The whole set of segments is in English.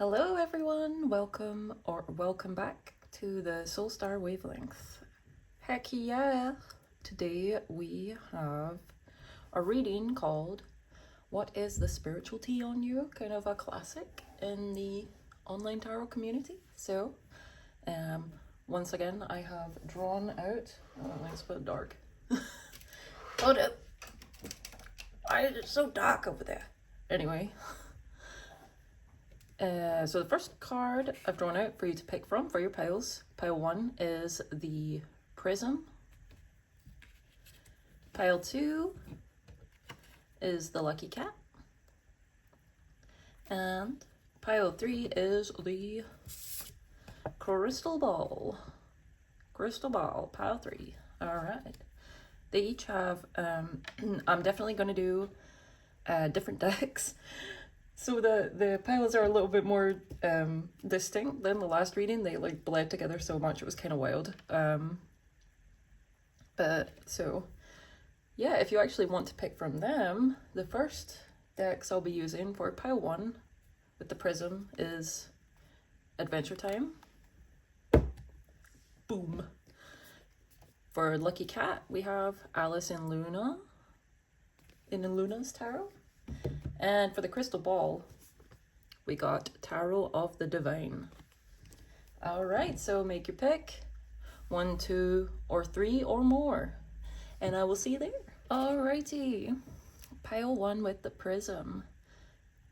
Hello everyone, welcome back to the Soul Star Wavelength. Heck yeah! Today we have a reading called What is the Spiritual Tea on You? Kind of a classic in the online tarot community. So, once again I have drawn out, it's a bit dark. Hold up! Why is it so dark over there? Anyway. So the first card I've drawn out for you to pick from for your piles. Pile 1 is the Prism. Pile 2 is the Lucky Cat. And pile 3 is the Crystal Ball. Crystal Ball, pile 3. Alright. They each have, I'm definitely going to do different decks. So the piles are a little bit more distinct than the last reading. They like bled together so much, it was kind of wild. But so, yeah, if you actually want to pick from them, the first decks I'll be using for pile 1 with the Prism is Adventure Time. Boom. For Lucky Cat, we have Alice in Luna, in Luna's Tarot. And for the Crystal Ball, we got Tarot of the Divine. Alright, so make your pick. 1, 2, or 3 or more. And I will see you there. Alrighty. Pile 1 with the Prism.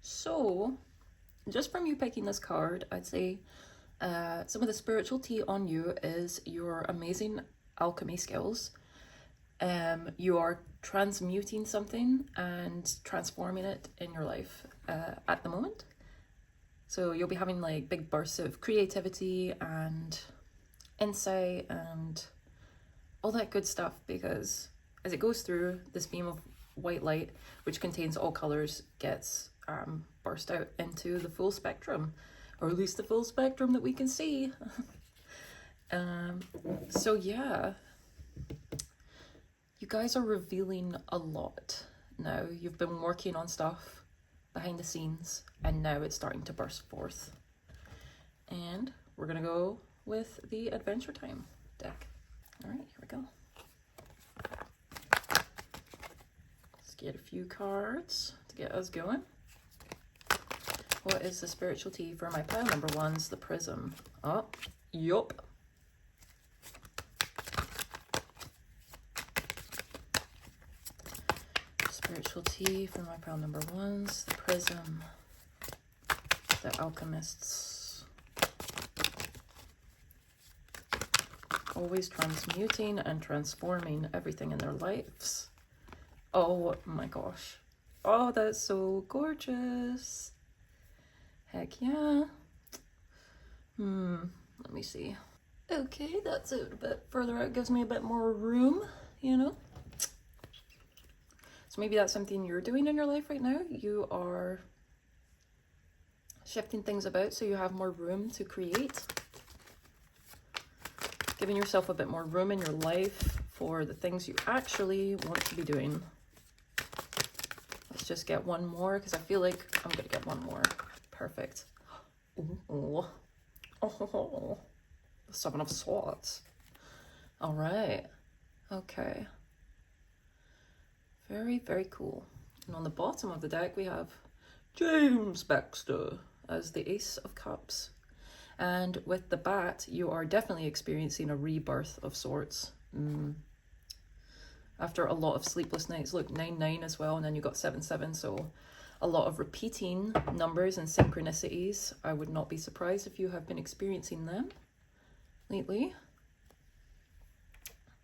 So, just from you picking this card, I'd say some of the spiritual tea on you is your amazing alchemy skills. You are transmuting something and transforming it in your life at the moment. So you'll be having like big bursts of creativity and insight and all that good stuff, because as it goes through, this beam of white light, which contains all colors, gets burst out into the full spectrum, or at least the full spectrum that we can see. So yeah. You guys are revealing a lot now. You've been working on stuff behind the scenes, and now it's starting to burst forth. And we're gonna go with the Adventure Time deck. All right, here we go. Let's get a few cards to get us going. What is the spiritual tea for my pile number 1's the Prism? Oh, yup. Spiritual tea for my pile number 1's the Prism, the Alchemists. Always transmuting and transforming everything in their lives. Oh my gosh. Oh, that's so gorgeous. Heck yeah. Let me see. Okay, that's it a bit further out. Gives me a bit more room, you know. So maybe that's something you're doing in your life right now. You are shifting things about so you have more room to create. Giving yourself a bit more room in your life for the things you actually want to be doing. Let's just get one more, because I feel like I'm going to get one more. Perfect. Ooh. Oh, the 7 of Swords. All right. Okay. Very, very cool. And on the bottom of the deck, we have James Baxter as the Ace of Cups. And with the Bat, you are definitely experiencing a rebirth of sorts. After a lot of sleepless nights. Look, 9-9 as well, and then you got 7-7, so a lot of repeating numbers and synchronicities. I would not be surprised if you have been experiencing them lately.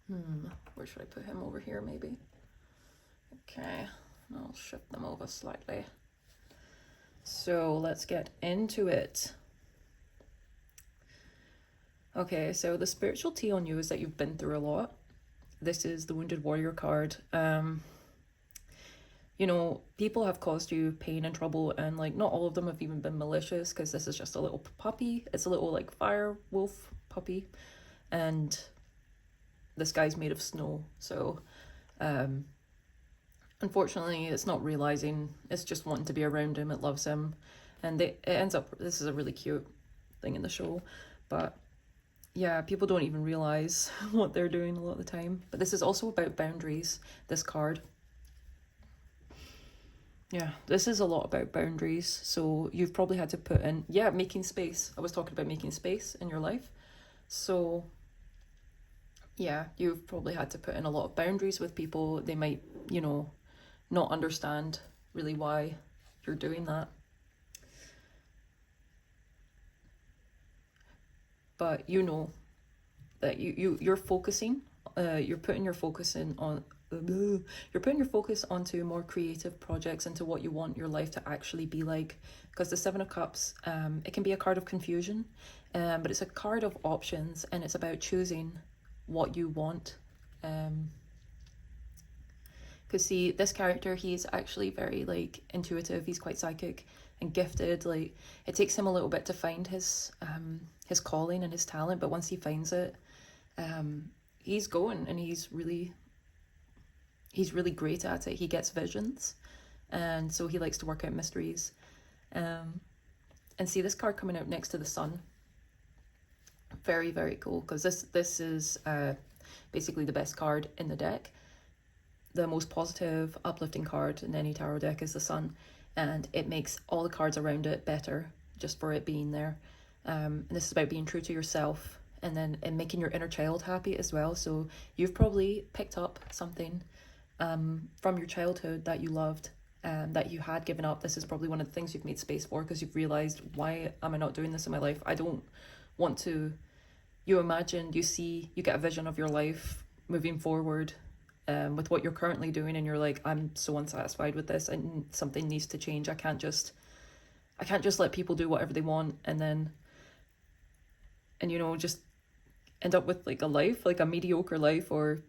Where should I put him? Over here, maybe? Okay, I'll shift them over slightly. So let's get into it. Okay, so the spiritual tea on you is that you've been through a lot. This is the Wounded Warrior card. You know, people have caused you pain and trouble, and like not all of them have even been malicious, because this is just a little puppy. It's a little like fire wolf puppy, and this guy's made of snow. So unfortunately, it's not realizing, it's just wanting to be around him. It loves him. And it ends up, this is a really cute thing in the show, but yeah, people don't even realize what they're doing a lot of the time. But this is also about boundaries, this card. Yeah, this is a lot about boundaries. So you've probably had to put in, yeah, making space. I was talking about making space in your life. So yeah, you've probably had to put in a lot of boundaries with people. They might, you know, not understand really why you're doing that. But you know that you're focusing, you're putting your focus in on, you're putting your focus onto more creative projects, into what you want your life to actually be like. Because the Seven of Cups, it can be a card of confusion, but it's a card of options, and it's about choosing what you want. Because see, this character, he's actually very like intuitive. He's quite psychic and gifted. Like, it takes him a little bit to find his calling and his talent, but once he finds it, he's going, and he's really great at it. He gets visions, and so he likes to work out mysteries. And see this card coming out next to the sun. Very, very cool, because this is basically the best card in the deck. The most positive, uplifting card in any tarot deck is the sun, and it makes all the cards around it better just for it being there. And this is about being true to yourself, and making your inner child happy as well. So you've probably picked up something from your childhood that you loved, that you had given up. This is probably one of the things you've made space for, because you've realized, why am I not doing this in my life? I don't want to. You get a vision of your life moving forward, with what you're currently doing, and you're like, I'm so unsatisfied with this, and something needs to change. I can't just let people do whatever they want, and you know, just end up with like a life, like a mediocre life, or,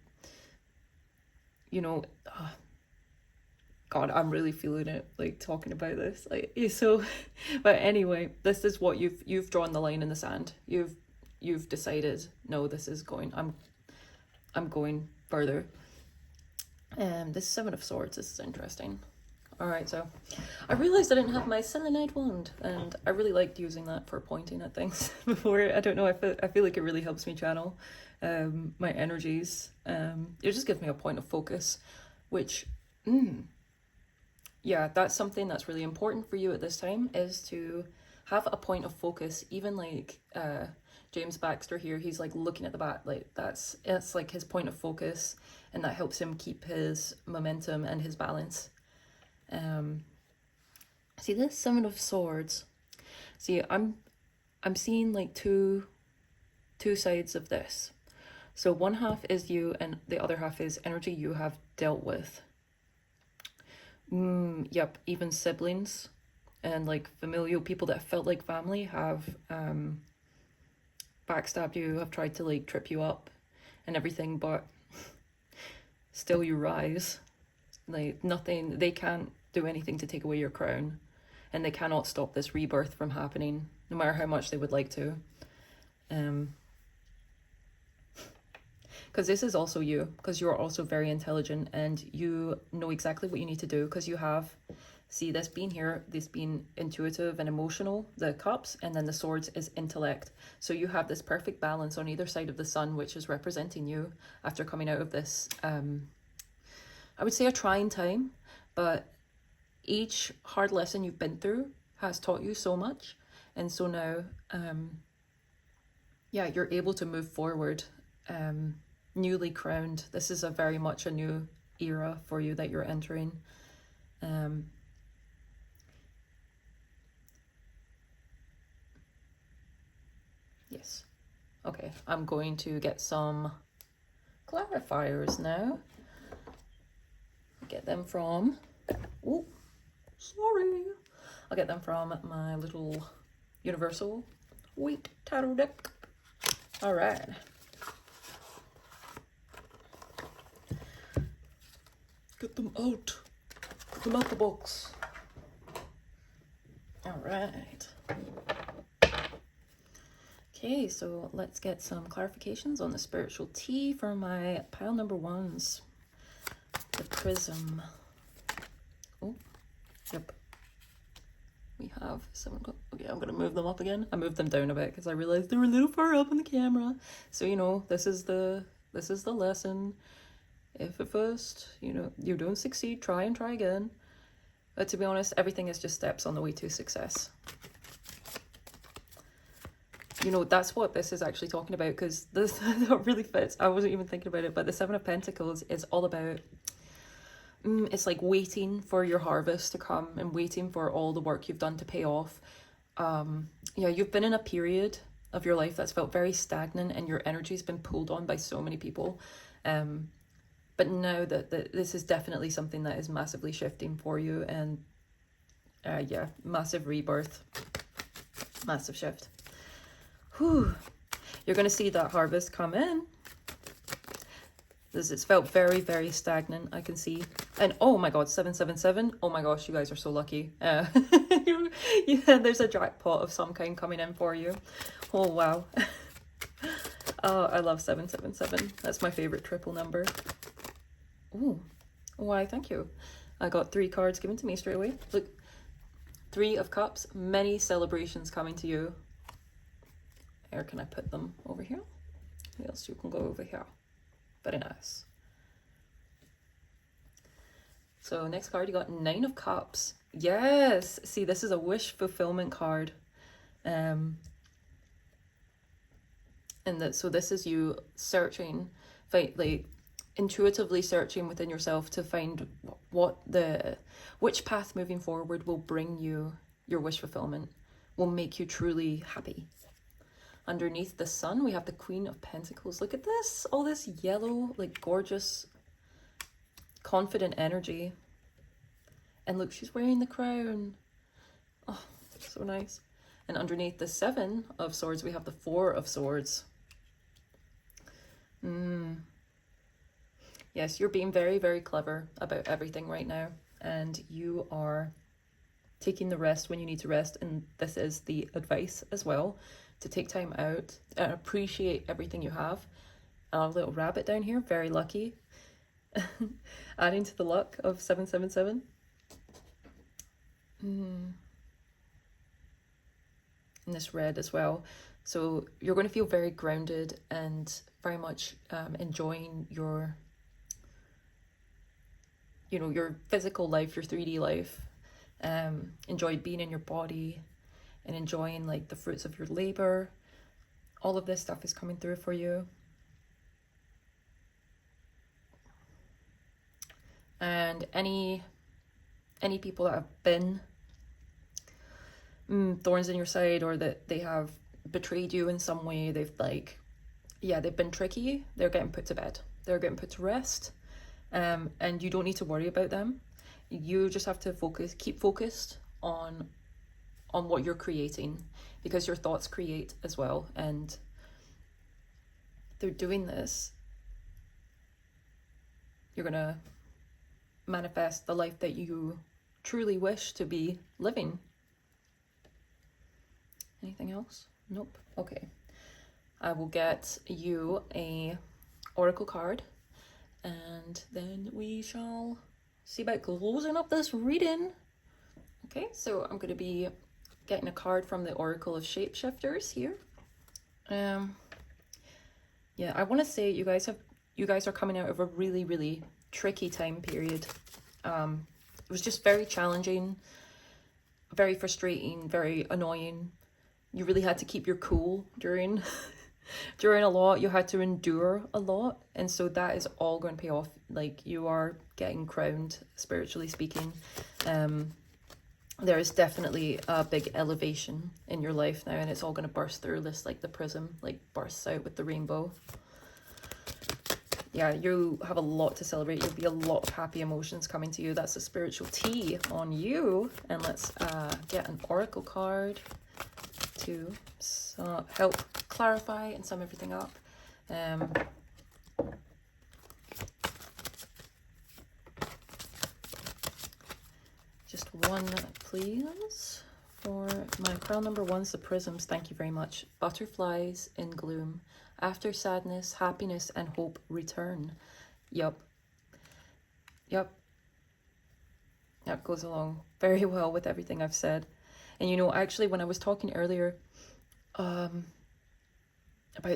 you know, God, I'm really feeling it, like, talking about this, like, so. But anyway, this is what you've drawn the line in the sand. You've decided, no, this is going, I'm going further. This Seven of Swords, this is interesting. Alright, so I realised I didn't have my selenite wand, and I really liked using that for pointing at things before. I don't know, I feel like it really helps me channel my energies. It just gives me a point of focus, which, yeah, that's something that's really important for you at this time, is to have a point of focus. Even like James Baxter here, he's like looking at the back, like it's like his point of focus, and that helps him keep his momentum and his balance. See this Seven of Swords. See, I'm seeing like two sides of this. So one half is you, and the other half is energy you have dealt with. Yep, even siblings and like familial people that felt like family have backstabbed you, have tried to like trip you up and everything, but still you rise. Like, nothing, they can't do anything to take away your crown, and they cannot stop this rebirth from happening, no matter how much they would like to. Because this is also you, because you're also very intelligent, and you know exactly what you need to do, because you have, see this being here, this being intuitive and emotional, the cups, and then the swords is intellect. So you have this perfect balance on either side of the sun, which is representing you after coming out of this, I would say a trying time, but each hard lesson you've been through has taught you so much. And so now, yeah, you're able to move forward, newly crowned. This is very much a new era for you that you're entering. Yes. Okay, I'm going to get some clarifiers now. Get them from, oh, sorry. I'll get them from my little universal wheat tarot deck. All right. Get them out. Get them out the box. All right. Okay, so let's get some clarifications on the spiritual tea for my pile number ones. The prism. Oh, yep. we have 7 of cups. Okay, I'm gonna move them up again. I moved them down a bit because I realized they were a little far up on the camera. So you know, this is the lesson. If at first, you know, you don't succeed, try and try again. But to be honest, everything is just steps on the way to success. You know, that's what this is actually talking about, because this that really fits. I wasn't even thinking about it, but the 7 of Pentacles is all about, it's like waiting for your harvest to come and waiting for all the work you've done to pay off. Yeah, you've been in a period of your life that's felt very stagnant and your energy's been pulled on by so many people. But now that this is definitely something that is massively shifting for you, and yeah, massive rebirth, massive shift. Whew. You're going to see that harvest come in. It's felt very, very stagnant, I can see. And oh my god, 777. Oh my gosh, you guys are so lucky. Yeah, there's a jackpot of some kind coming in for you. Oh wow. Oh, I love 777. That's my favorite triple number. Oh, why, thank you. I got 3 cards given to me straight away. Look, 3 of Cups, many celebrations coming to you. Where can I put them? Over here? What else you can go over here? Very nice. So next card, you got 9 of Cups. Yes! See, this is a wish fulfillment card. And so this is you searching, like intuitively searching within yourself to find which path moving forward will bring you your wish fulfillment, will make you truly happy. Underneath the Sun, we have the Queen of Pentacles. Look at this, all this yellow, like gorgeous, confident energy. And look, she's wearing the crown. Oh, so nice. And underneath the 7 of Swords, we have the 4 of Swords. Yes, you're being very, very clever about everything right now. And you are taking the rest when you need to rest. And this is the advice as well, to take time out and appreciate everything you have. A little rabbit down here, very lucky. Adding to the luck of 777. And this red as well. So you're going to feel very grounded and very much enjoying your, you know, your physical life, your 3D life. Enjoy being in your body and enjoying like the fruits of your labor. All of this stuff is coming through for you. And any people that have been thorns in your side, or that they have betrayed you in some way, they've like, yeah, they've been tricky, they're getting put to bed, they're getting put to rest. And you don't need to worry about them. You just have to keep focused on what you're creating, because your thoughts create as well. And through doing this, you're gonna manifest the life that you truly wish to be living. Anything else? Nope. Okay. I will get you a oracle card, and then we shall see about closing up this reading. Okay, so I'm going to be getting a card from the Oracle of Shapeshifters here. Yeah, I want to say you guys are coming out of a really, really tricky time period. It was just very challenging, very frustrating, very annoying. You really had to keep your cool during a lot. You had to endure a lot, and so that is all going to pay off. Like, you are getting crowned, spiritually speaking. There is definitely a big elevation in your life now, and it's all going to burst through this, like the prism, like bursts out with the rainbow. Yeah, you have a lot to celebrate. You'll be a lot of happy emotions coming to you. That's a spiritual tea on you. And let's get an oracle card to help clarify and sum everything up. Just one, please. For my crown number 1's the prisms. Thank you very much. Butterflies in gloom. After sadness, happiness and hope return. Yup. That goes along very well with everything I've said. And you know, actually, when I was talking earlier about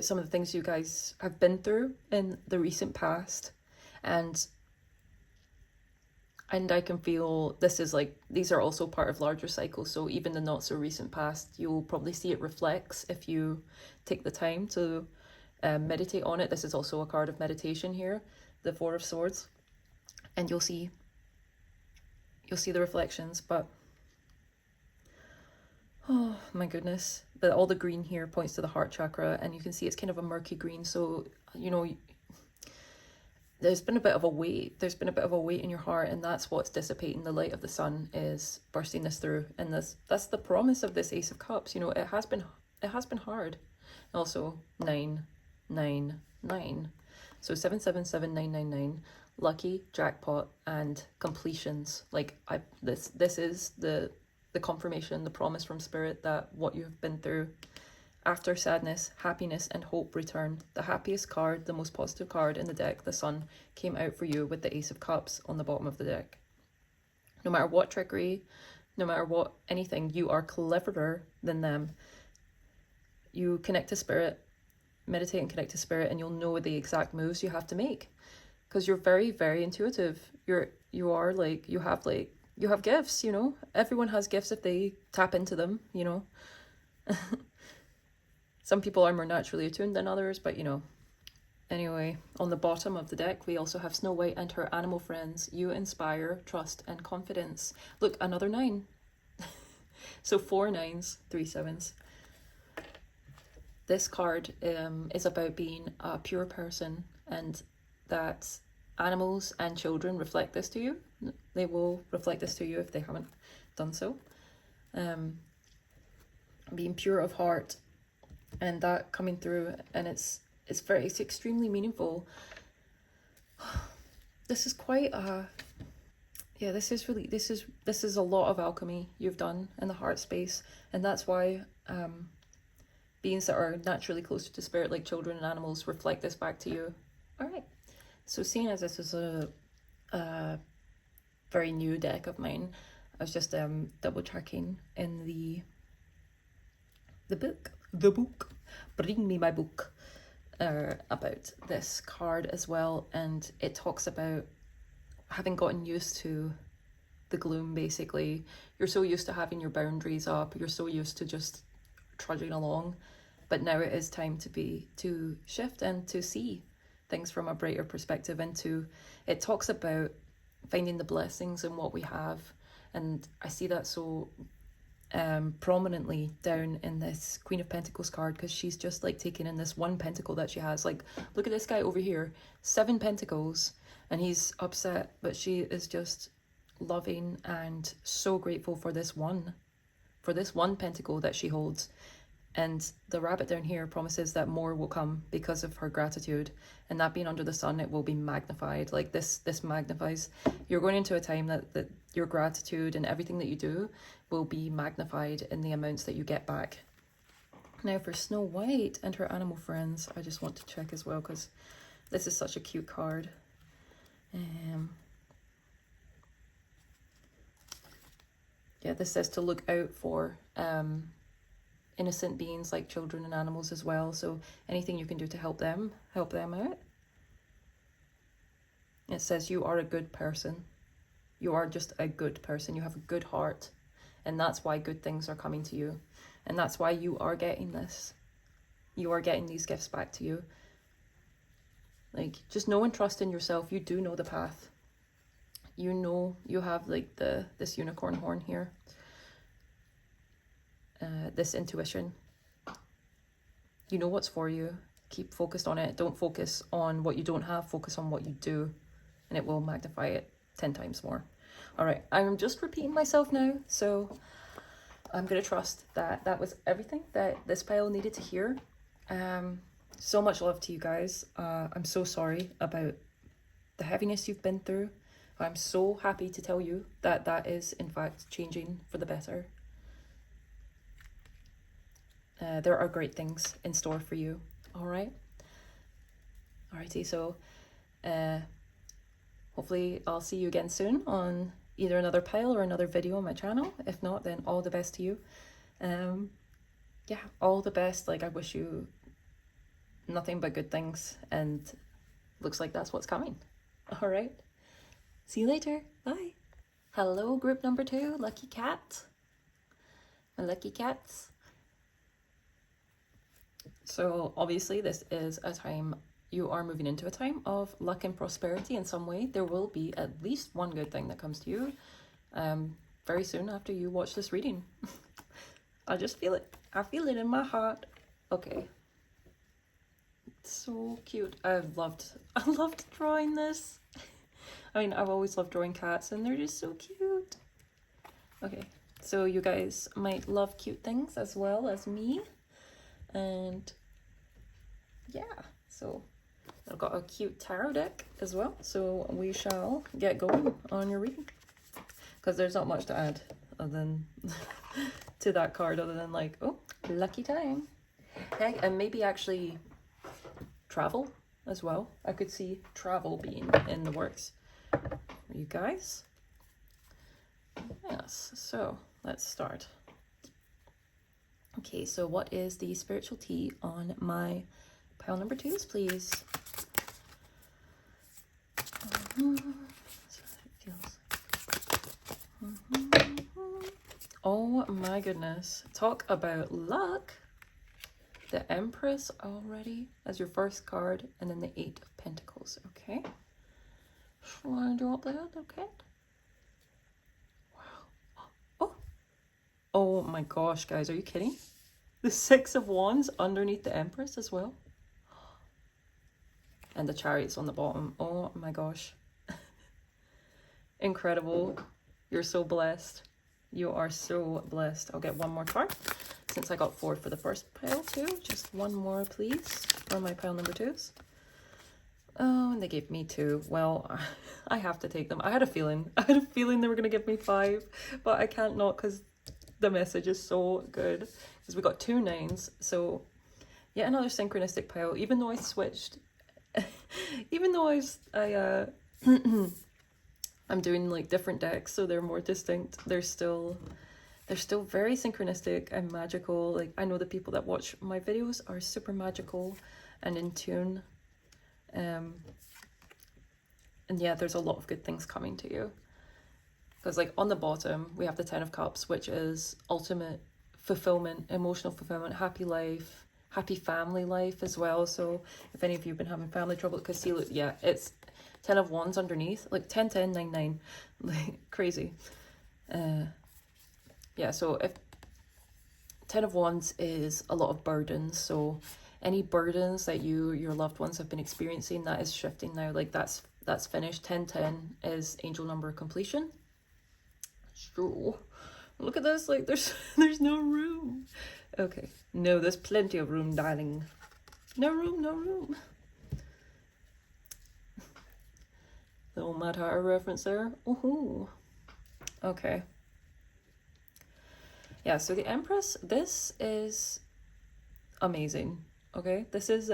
some of the things you guys have been through in the recent past, and I can feel this is like, these are also part of larger cycles. So even the not so recent past, you'll probably see it reflects if you take the time to meditate on it. This is also a card of meditation here, the Four of Swords, and you'll see the reflections. But oh my goodness, but all the green here points to the heart chakra, and you can see it's kind of a murky green. So you know, there's been a bit of a weight. There's been a bit of a weight in your heart, and that's what's dissipating. The light of the sun is bursting this through, and that's the promise of this Ace of Cups. You know, it has been hard. Also 999, so 777 999, lucky, jackpot, and completions. Like this is the confirmation, the promise from Spirit that what you've been through. After sadness, happiness and hope return. The happiest card, the most positive card in the deck, the Sun, came out for you with the Ace of Cups on the bottom of the deck. No matter what trickery, no matter what anything, you are cleverer than them. You connect to Spirit, meditate and connect to Spirit, and you'll know the exact moves you have to make. Because you're very, very intuitive. You have gifts, you know. Everyone has gifts if they tap into them, you know. Some people are more naturally attuned than others, but you know. Anyway, on the bottom of the deck, we also have Snow White and her animal friends. You inspire trust and confidence. Look, another 9. So 4 9s, 3 7s. This card is about being a pure person, and that animals and children reflect this to you. They will reflect this to you if they haven't done so. Being pure of heart, and that coming through, and it's extremely meaningful. This is quite a, yeah, this is a lot of alchemy you've done in the heart space, and that's why beings that are naturally closer to Spirit, like children and animals, reflect this back to you. All right, so seeing as this is a very new deck of mine, I was just double checking in the book, bring me my book, about this card as well, and it talks about having gotten used to the gloom. Basically, you're so used to having your boundaries up, you're so used to just trudging along, but now it is time to shift and to see things from a brighter perspective. And it talks about finding the blessings in what we have, and I see that so prominently down in this Queen of Pentacles card, because she's just like taking in this one pentacle that she has. Like, look at this guy over here, 7 pentacles, and he's upset, but she is just loving and so grateful for this one pentacle that she holds. And the rabbit down here promises that more will come because of her gratitude, and that being under the sun, it will be magnified. Like this magnifies. You're going into a time that your gratitude and everything that you do will be magnified in the amounts that you get back. Now for Snow White and her animal friends, I just want to check as well, because this is such a cute card. Yeah, this says to look out for innocent beings like children and animals as well. So anything you can do to help them out. It says you are a good person. You are just a good person. You have a good heart. And that's why good things are coming to you. And that's why you are getting this. You are getting these gifts back to you. Like, just know and trust in yourself. You do know the path. You know you have like this unicorn horn here. This intuition. You know what's for you. Keep focused on it. Don't focus on what you don't have. Focus on what you do, and it will magnify it 10 times more. All right, I'm just repeating myself now, so I'm gonna trust that that was everything that this pile needed to hear. So much love to you guys. I'm so sorry about the heaviness you've been through. I'm so happy to tell you that that is in fact changing for the better. There are great things in store for you. All right. Alrighty, so hopefully I'll see you again soon on either another pile or another video on my channel. If not, then all the best to you. Yeah, all the best. Like, I wish you nothing but good things, and looks like that's what's coming. All right. See you later. Bye. Hello, group number 2, lucky cat. My lucky cats. So obviously this is a time, you are moving into a time of luck and prosperity in some way. There will be at least one good thing that comes to you very soon after you watch this reading. I just feel it. I feel it in my heart. Okay. So cute. I loved drawing this. I mean, I've always loved drawing cats, and they're just so cute. Okay, so you guys might love cute things as well as me. And yeah, so I've got a cute tarot deck as well. So we shall get going on your reading, because there's not much to add other than to that card, other than like, oh, lucky time. Heck, and maybe actually travel as well. I could see travel being in the works for you guys. Yes, so let's start. Okay, so what is the spiritual tea on my pile number 2s, please? Oh my goodness. Talk about luck. The Empress already as your first card, and then the 8 of Pentacles. Okay. Want to drop that? Okay. Wow. Oh. Oh my gosh, guys. Are you kidding? The 6 of Wands underneath the Empress as well. And the Chariot's on the bottom. Oh my gosh. Incredible. You're so blessed. You are so blessed. I'll get one more card, since I got 4 for the first pile too. Just one more, please, for my pile number 2s. Oh, and they gave me 2. Well, I have to take them. I had a feeling they were going to give me 5, but I can't not, because the message is so good. Because we got 2 9s, so yet another synchronistic pile. Even though I switched, even though I'm doing like different decks, so they're more distinct. They're still very synchronistic and magical. Like, I know the people that watch my videos are super magical and in tune. And yeah, there's a lot of good things coming to you. Because like on the bottom, we have the 10 of Cups, which is ultimate fulfillment, emotional fulfillment, happy life, happy family life as well. So if any of you have been having family trouble, because see, look, yeah, it's 10 of Wands underneath, like 10, 10, 9, 9, like crazy. Yeah, so if 10 of Wands is a lot of burdens, so any burdens that your loved ones have been experiencing, that is shifting now. Like that's finished. 10, 10 is angel number completion. So look at this, like there's no room. Okay, no, there's plenty of room, darling. No room. Little Mad Hatter reference there. Ooh. Okay. Yeah, so the Empress, this is amazing. Okay, this is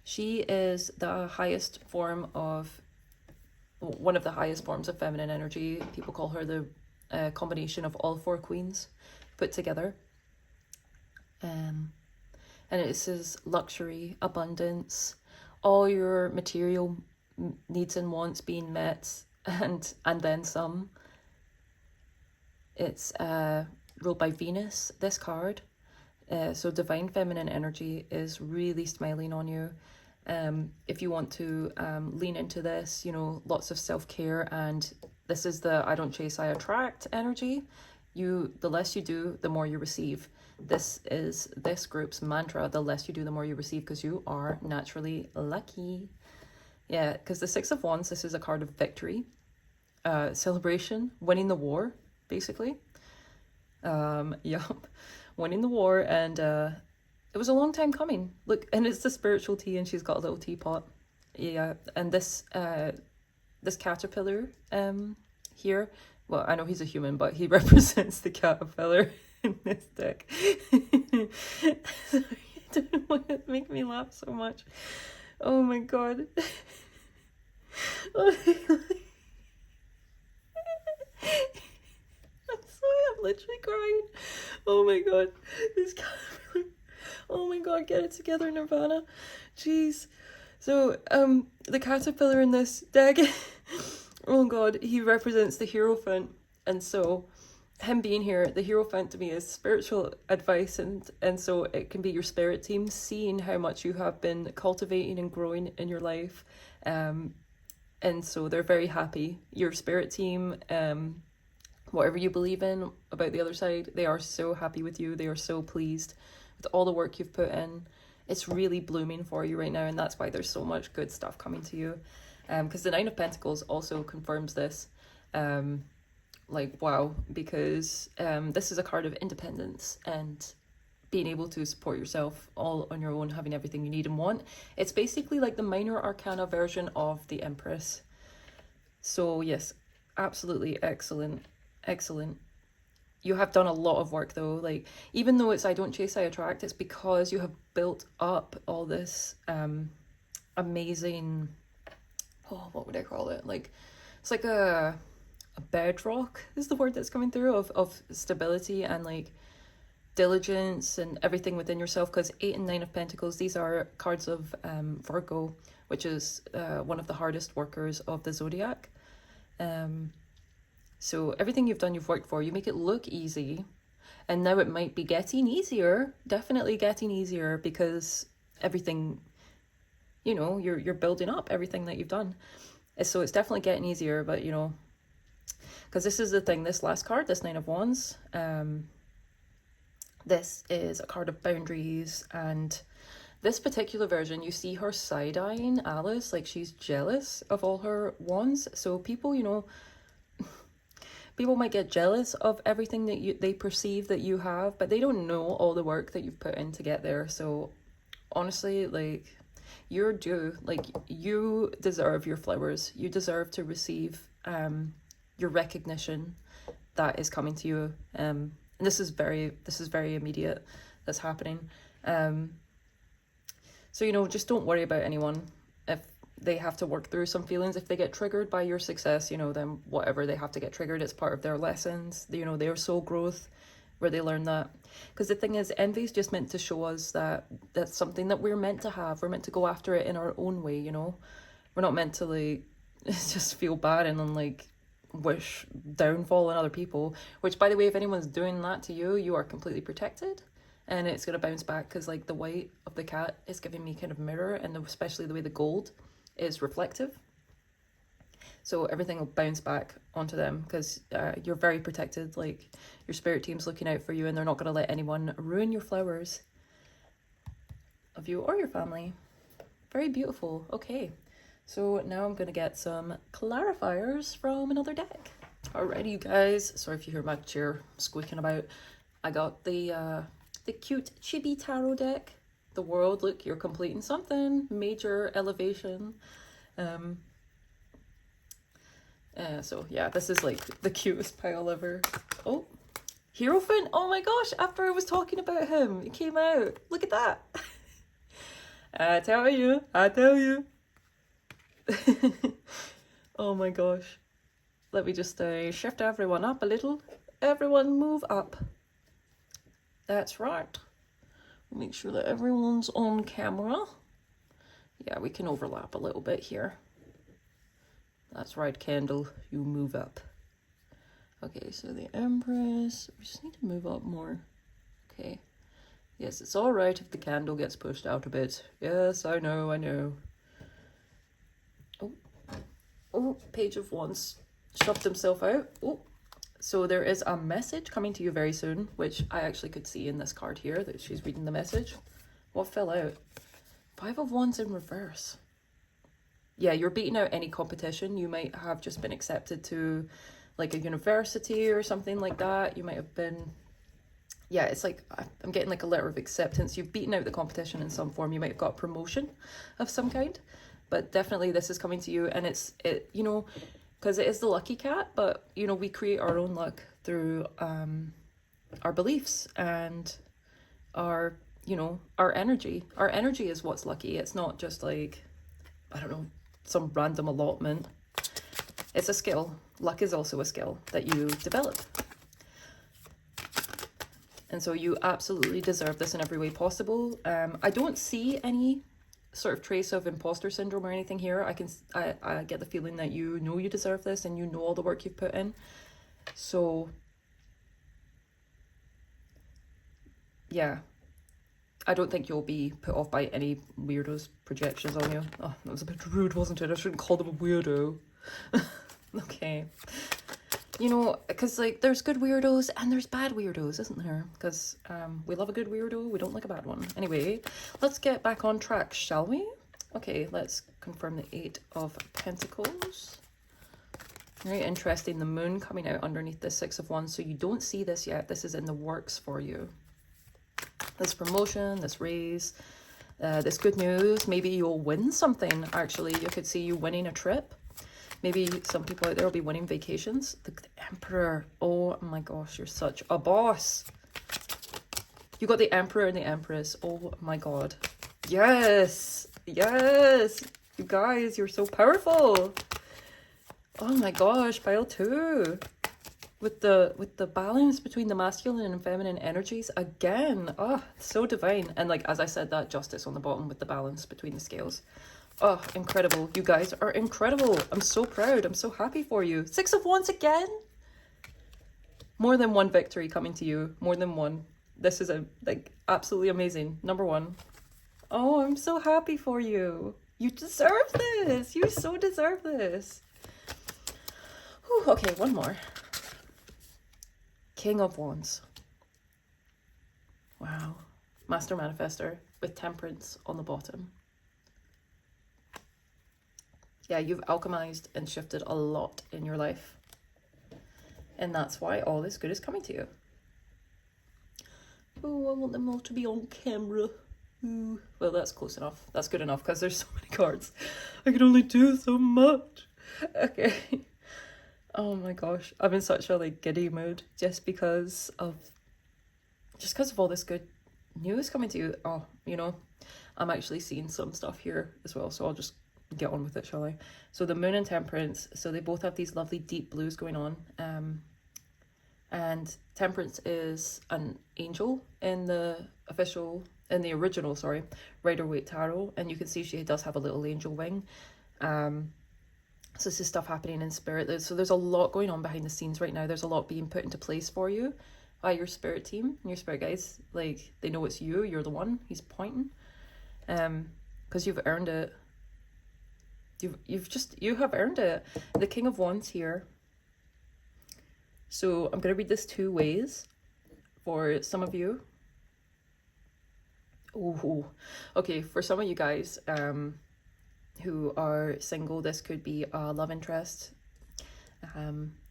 she is the highest form of, one of the highest forms of feminine energy. People call her the combination of all 4 queens put together. And it is luxury, abundance, all your material needs and wants being met, and then some. It's ruled by Venus, this card. So divine feminine energy is really smiling on you. If you want to lean into this, you know, lots of self-care, and this is the I don't chase, I attract energy. The less you do, the more you receive. This is this group's mantra: the less you do, the more you receive, because you are naturally lucky. Yeah, because the 6 of Wands, this is a card of victory, celebration, winning the war, basically. Yup, winning the war, and it was a long time coming. Look, and it's the spiritual tea, and she's got a little teapot. Yeah, and this caterpillar here, well, I know he's a human, but he represents the caterpillar in this deck. Sorry, I don't know why it makes me laugh so much. Oh my god. I'm sorry, I'm literally crying. Oh my god. This cat really... Oh my god, get it together, Nirvana. Jeez. So, the caterpillar in this deck, oh god, he represents the Hierophant. And so, him being here, the Hierophant to me is spiritual advice, and so it can be your spirit team seeing how much you have been cultivating and growing in your life. And so they're very happy. Your spirit team, whatever you believe in about the other side, they are so happy with you. They are so pleased with all the work you've put in. It's really blooming for you right now, and that's why there's so much good stuff coming to you. Because the Nine of Pentacles also confirms this. Like, wow, because this is a card of independence and being able to support yourself all on your own, having everything you need and want. It's basically like the minor arcana version of the Empress. So yes, absolutely excellent. Excellent. You have done a lot of work though. Like, even though it's I don't chase, I attract, it's because you have built up all this amazing, oh, what would I call it? Like, it's like a bedrock is the word that's coming through of stability and like diligence and everything within yourself. Because 8 and 9 of Pentacles, these are cards of Virgo, which is one of the hardest workers of the zodiac. So everything you've done, you've worked for, you make it look easy, and now it might be getting easier, definitely getting easier, because everything, you know, you're building up everything that you've done. So it's definitely getting easier, but you know, because this is the thing, this last card, this 9 of Wands, this is a card of boundaries, and this particular version, you see her side-eyeing Alice, like she's jealous of all her wands. So people, you know, people might get jealous of everything that they perceive that you have, but they don't know all the work that you've put in to get there. So honestly, like, you're due. Like, you deserve your flowers. You deserve to receive your recognition that is coming to you. And this is very immediate. That's happening. So, you know, just don't worry about anyone. If they have to work through some feelings, if they get triggered by your success, you know, then whatever, they have to get triggered. It's part of their lessons, you know, their soul growth, where they learn that. Because the thing is, envy is just meant to show us that that's something that we're meant to have. We're meant to go after it in our own way, you know. We're not meant to, like, just feel bad and then, like, wish downfall on other people. Which, by the way, if anyone's doing that to you, you are completely protected. And it's going to bounce back, because, like, the white of the cat is giving me kind of mirror, and especially the way the gold is reflective. So everything will bounce back onto them, because you're very protected. Like, your spirit team's looking out for you, and they're not going to let anyone ruin your flowers of you or your family. Very beautiful. Okay, so now I'm going to get some clarifiers from another deck. Alrighty, you guys. Sorry if you hear my chair squeaking about. I got the cute Chibi Tarot deck. The World. Look, you're completing something. Major elevation. So yeah, this is like the cutest pile ever. Oh, Hierophant. Oh my gosh, after I was talking about him, it came out. Look at that. I tell you. Oh my gosh. Let me just shift everyone up a little. Everyone move up. That's right. Make sure that everyone's on camera. Yeah, we can overlap a little bit here. That's right, Candle. You move up. Okay, so the Empress. We just need to move up more. Okay. Yes, it's all right if the candle gets pushed out a bit. Yes, I know. Oh, Page of Wands shoved himself out. Oh. So there is a message coming to you very soon, which I actually could see in this card here, that she's reading the message. What fell out? 5 of Wands in reverse. Yeah, you're beating out any competition. You might have just been accepted to like a university or something like that. You might have been, yeah, it's like, I'm getting like a letter of acceptance. You've beaten out the competition in some form. You might have got a promotion of some kind, but definitely this is coming to you. And it you know, because it is the lucky cat, but you know, we create our own luck through our beliefs and our, you know, our energy. Our energy is what's lucky. It's not just like, I don't know, some random allotment. It's a skill. Luck is also a skill that you develop. And so you absolutely deserve this in every way possible. I don't see any sort of trace of imposter syndrome or anything here. I get the feeling that you know you deserve this and you know all the work you've put in. So yeah, I don't think you'll be put off by any weirdos' projections on you. Oh, that was a bit rude, wasn't it? I shouldn't call them a weirdo. Okay. You know, because like there's good weirdos and there's bad weirdos, isn't there? Because we love a good weirdo, we don't like a bad one. Anyway, let's get back on track, shall we? Okay, let's confirm the 8 of Pentacles. Very interesting, the moon coming out underneath the 6 of Wands. So you don't see this yet. This is in the works for you. This promotion, this raise, this good news. Maybe you'll win something, actually. You could see you winning a trip. Maybe some people out there will be winning vacations. Look, the Emperor. Oh my gosh, you're such a boss. You got the Emperor and the Empress. Oh my god. Yes. Yes. You guys, you're so powerful. Oh my gosh, pile 2. With the balance between the masculine and feminine energies again. Oh, so divine. And like, as I said, that Justice on the bottom with the balance between the scales. Oh, incredible. You guys are incredible. I'm so proud. I'm so happy for you. 6 of Wands again. More than one victory coming to you. More than one. This is like absolutely amazing. Number 1. Oh, I'm so happy for you. You deserve this. You so deserve this. Whew, okay, one more. King of Wands. Wow. Master Manifester with Temperance on the bottom. Yeah, you've alchemized and shifted a lot in your life. And that's why all this good is coming to you. Oh, I want them all to be on camera. Ooh. Well, that's close enough. That's good enough because there's so many cards. I can only do so much. Okay. Oh my gosh. I'm in such a like giddy mood just because of all this good news coming to you. Oh, you know, I'm actually seeing some stuff here as well. So I'll just get on with it, shall I? So the moon and Temperance, so they both have these lovely deep blues going on, and Temperance is an angel in the original Rider-Waite tarot, and you can see she does have a little angel wing. So this is stuff happening in spirit. So there's a lot going on behind the scenes right now. There's a lot being put into place for you by your spirit team and your spirit guides. Like, they know it's you, you're the one he's pointing, because you've earned it. You have earned it. The King of Wands here. So I'm going to read this 2 ways for some of you. Oh, okay. For some of you guys who are single, this could be a love interest.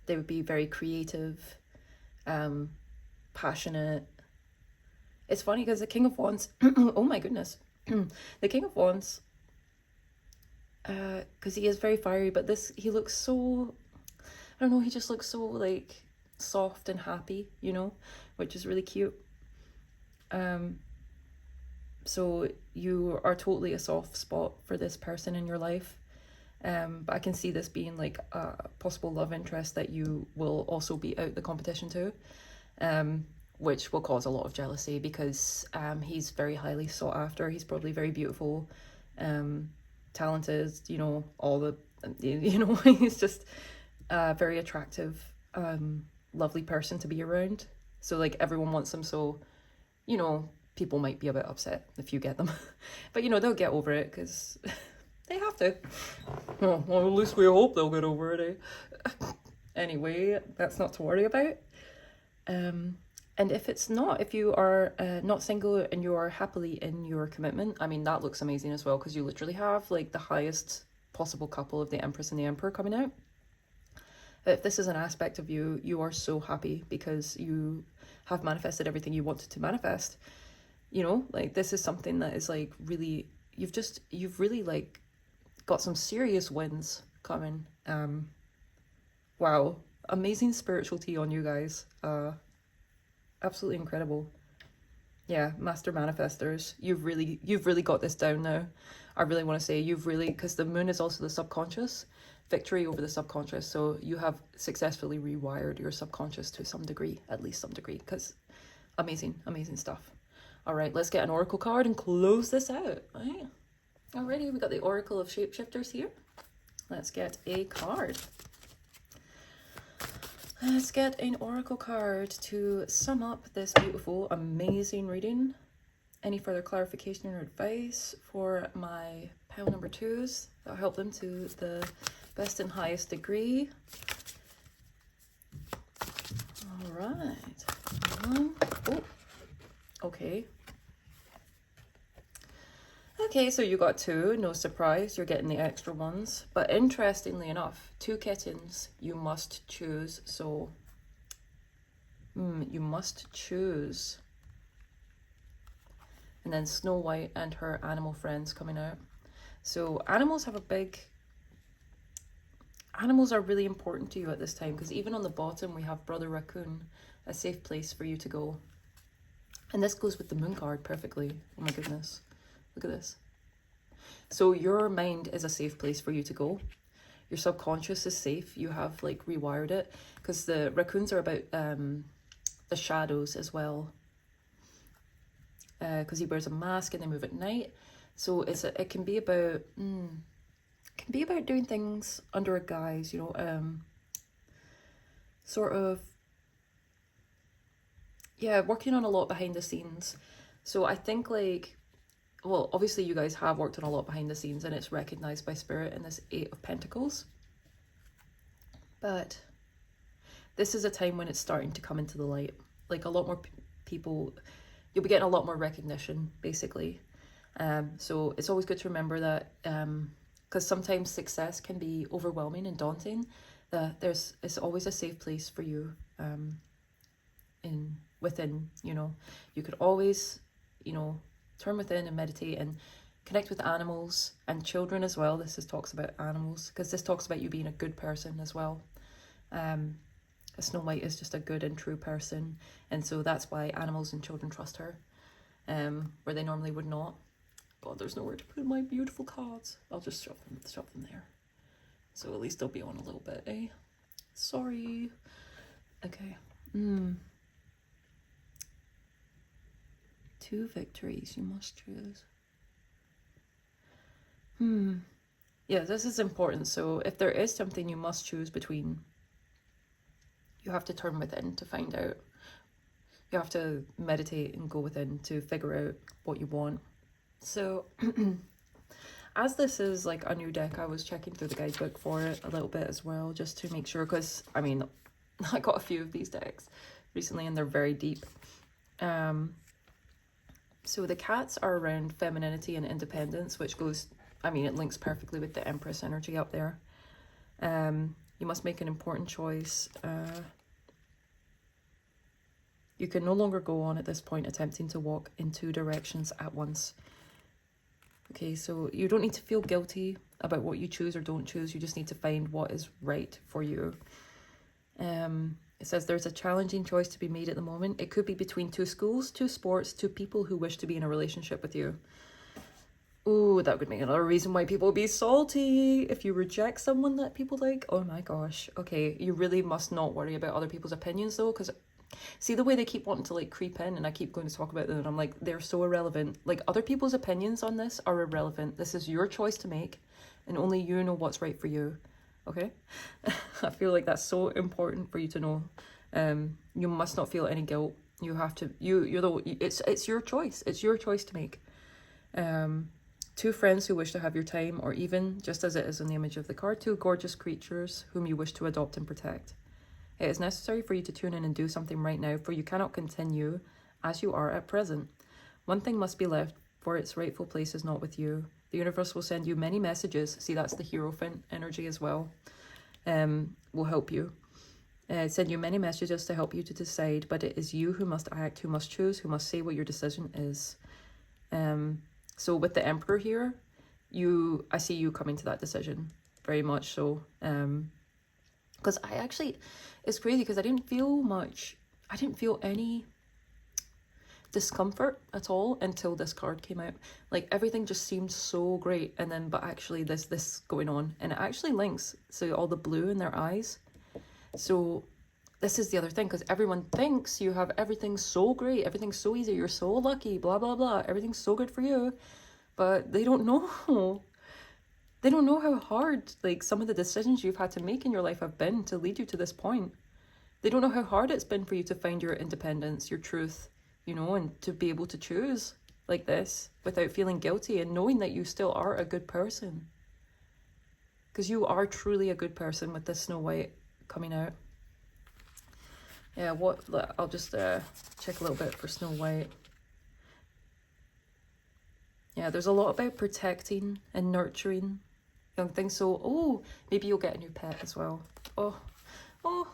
They would be very creative, passionate. It's funny because the King of Wands, oh my goodness, the King of Wands, because he is very fiery, but he looks so, I don't know, he just looks so like soft and happy, you know, which is really cute. So you are totally a soft spot for this person in your life. But I can see this being like a possible love interest that you will also beat out the competition to, which will cause a lot of jealousy because he's very highly sought after. He's probably very beautiful, talented, you know, he's just a very attractive, lovely person to be around. So like everyone wants him. So, you know, people might be a bit upset if you get them, but you know, they'll get over it because they have to. Oh, well, at least we hope they'll get over it, eh? Anyway, that's not to worry about. And if you are not single and you are happily in your commitment, I mean, that looks amazing as well because you literally have like the highest possible couple of the Empress and the Emperor coming out. If this is an aspect of you, you are so happy because you have manifested everything you wanted to manifest. You know, like this is something that is like really, you've really like got some serious wins coming. Wow, amazing spiritual tea on you guys. Absolutely incredible. Yeah, master manifestors. You've really got this down now. I really want to say you've really, because the moon is also the subconscious, victory over the subconscious. So you have successfully rewired your subconscious to some degree, at least some degree, because amazing, amazing stuff. All right, let's get an oracle card and close this out. All right. Alrighty, we got the Oracle of Shapeshifters here. Let's get a card. Let's get an oracle card to sum up this beautiful, amazing reading. Any further clarification or advice for my pile number 2s that'll help them to the best and highest degree. All right. Oh, okay. Okay, so you got 2, no surprise, you're getting the extra ones. But interestingly enough, 2 kittens, you must choose, so you must choose. And then Snow White and her animal friends coming out. So animals are really important to you at this time, because even on the bottom we have Brother Raccoon, a safe place for you to go. And this goes with the moon card perfectly. Oh my goodness. Look at this. So your mind is a safe place for you to go. Your subconscious is safe. You have like rewired it, because the raccoons are about the shadows as well. Because he wears a mask and they move at night. So it can be about doing things under a guise, you know, sort of, yeah, working on a lot behind the scenes. So I think like, well, obviously you guys have worked on a lot behind the scenes and it's recognized by Spirit in this 8 of Pentacles. But this is a time when it's starting to come into the light. Like a lot more people, you'll be getting a lot more recognition, basically. So it's always good to remember that, because sometimes success can be overwhelming and daunting, that it's always a safe place for you within, you know. You could always, you know, turn within and meditate and connect with animals and children as well. This talks about animals, because this talks about you being a good person as well. Snow White is just a good and true person, and so that's why animals and children trust her, where they normally would not. God, there's nowhere to put my beautiful cards. I'll just shove them there. So at least they'll be on a little bit, eh? Sorry. Okay. 2 victories you must choose. Yeah, this is important. So if there is something you must choose between, you have to turn within to find out. You have to meditate and go within to figure out what you want. So as this is like a new deck, I was checking through the guidebook for it a little bit as well, just to make sure, because I mean, I got a few of these decks recently and they're very deep. So the cats are around femininity and independence, which goes, I mean, it links perfectly with the Empress energy up there. You must make an important choice. You can no longer go on at this point attempting to walk in 2 directions at once. Okay, so you don't need to feel guilty about what you choose or don't choose. You just need to find what is right for you. It says there's a challenging choice to be made at the moment. It could be between 2 schools, 2 sports, 2 people who wish to be in a relationship with you. Ooh, that would make another reason why people would be salty if you reject someone that people like. Oh my gosh. Okay, you really must not worry about other people's opinions though, because see the way they keep wanting to like creep in, and I keep going to talk about them and I'm like, they're so irrelevant. Like other people's opinions on this are irrelevant. This is your choice to make and only you know what's right for you. Okay? I feel like that's so important for you to know. You must not feel any guilt. You have to, it's your choice. It's your choice to make. 2 friends who wish to have your time, or even, just as it is in the image of the card, 2 gorgeous creatures whom you wish to adopt and protect. It is necessary for you to tune in and do something right now, for you cannot continue as you are at present. One thing must be left, for its rightful place is not with you. The universe will send you many messages. See, that's the Hierophant energy as well. Will help you. Send you many messages to help you to decide, but it is you who must act, who must choose, who must say what your decision is. So with the Emperor here, I see you coming to that decision, very much so. Because it's crazy because I didn't feel any discomfort at all until this card came out. Like everything just seemed so great, and then but actually this going on, and it actually links so all the blue in their eyes. So this is the other thing, because everyone thinks you have everything so great, everything's so easy, you're so lucky, blah blah blah, everything's so good for you, but they don't know. They don't know how hard like some of the decisions you've had to make in your life have been to lead you to this point. They don't know how hard it's been for you to find your independence, your truth, you know, and to be able to choose like this without feeling guilty and knowing that you still are a good person. Because you are truly a good person with this Snow White coming out. Yeah, I'll just check a little bit for Snow White. Yeah, there's a lot about protecting and nurturing young things. So, oh, maybe you'll get a new pet as well. Oh,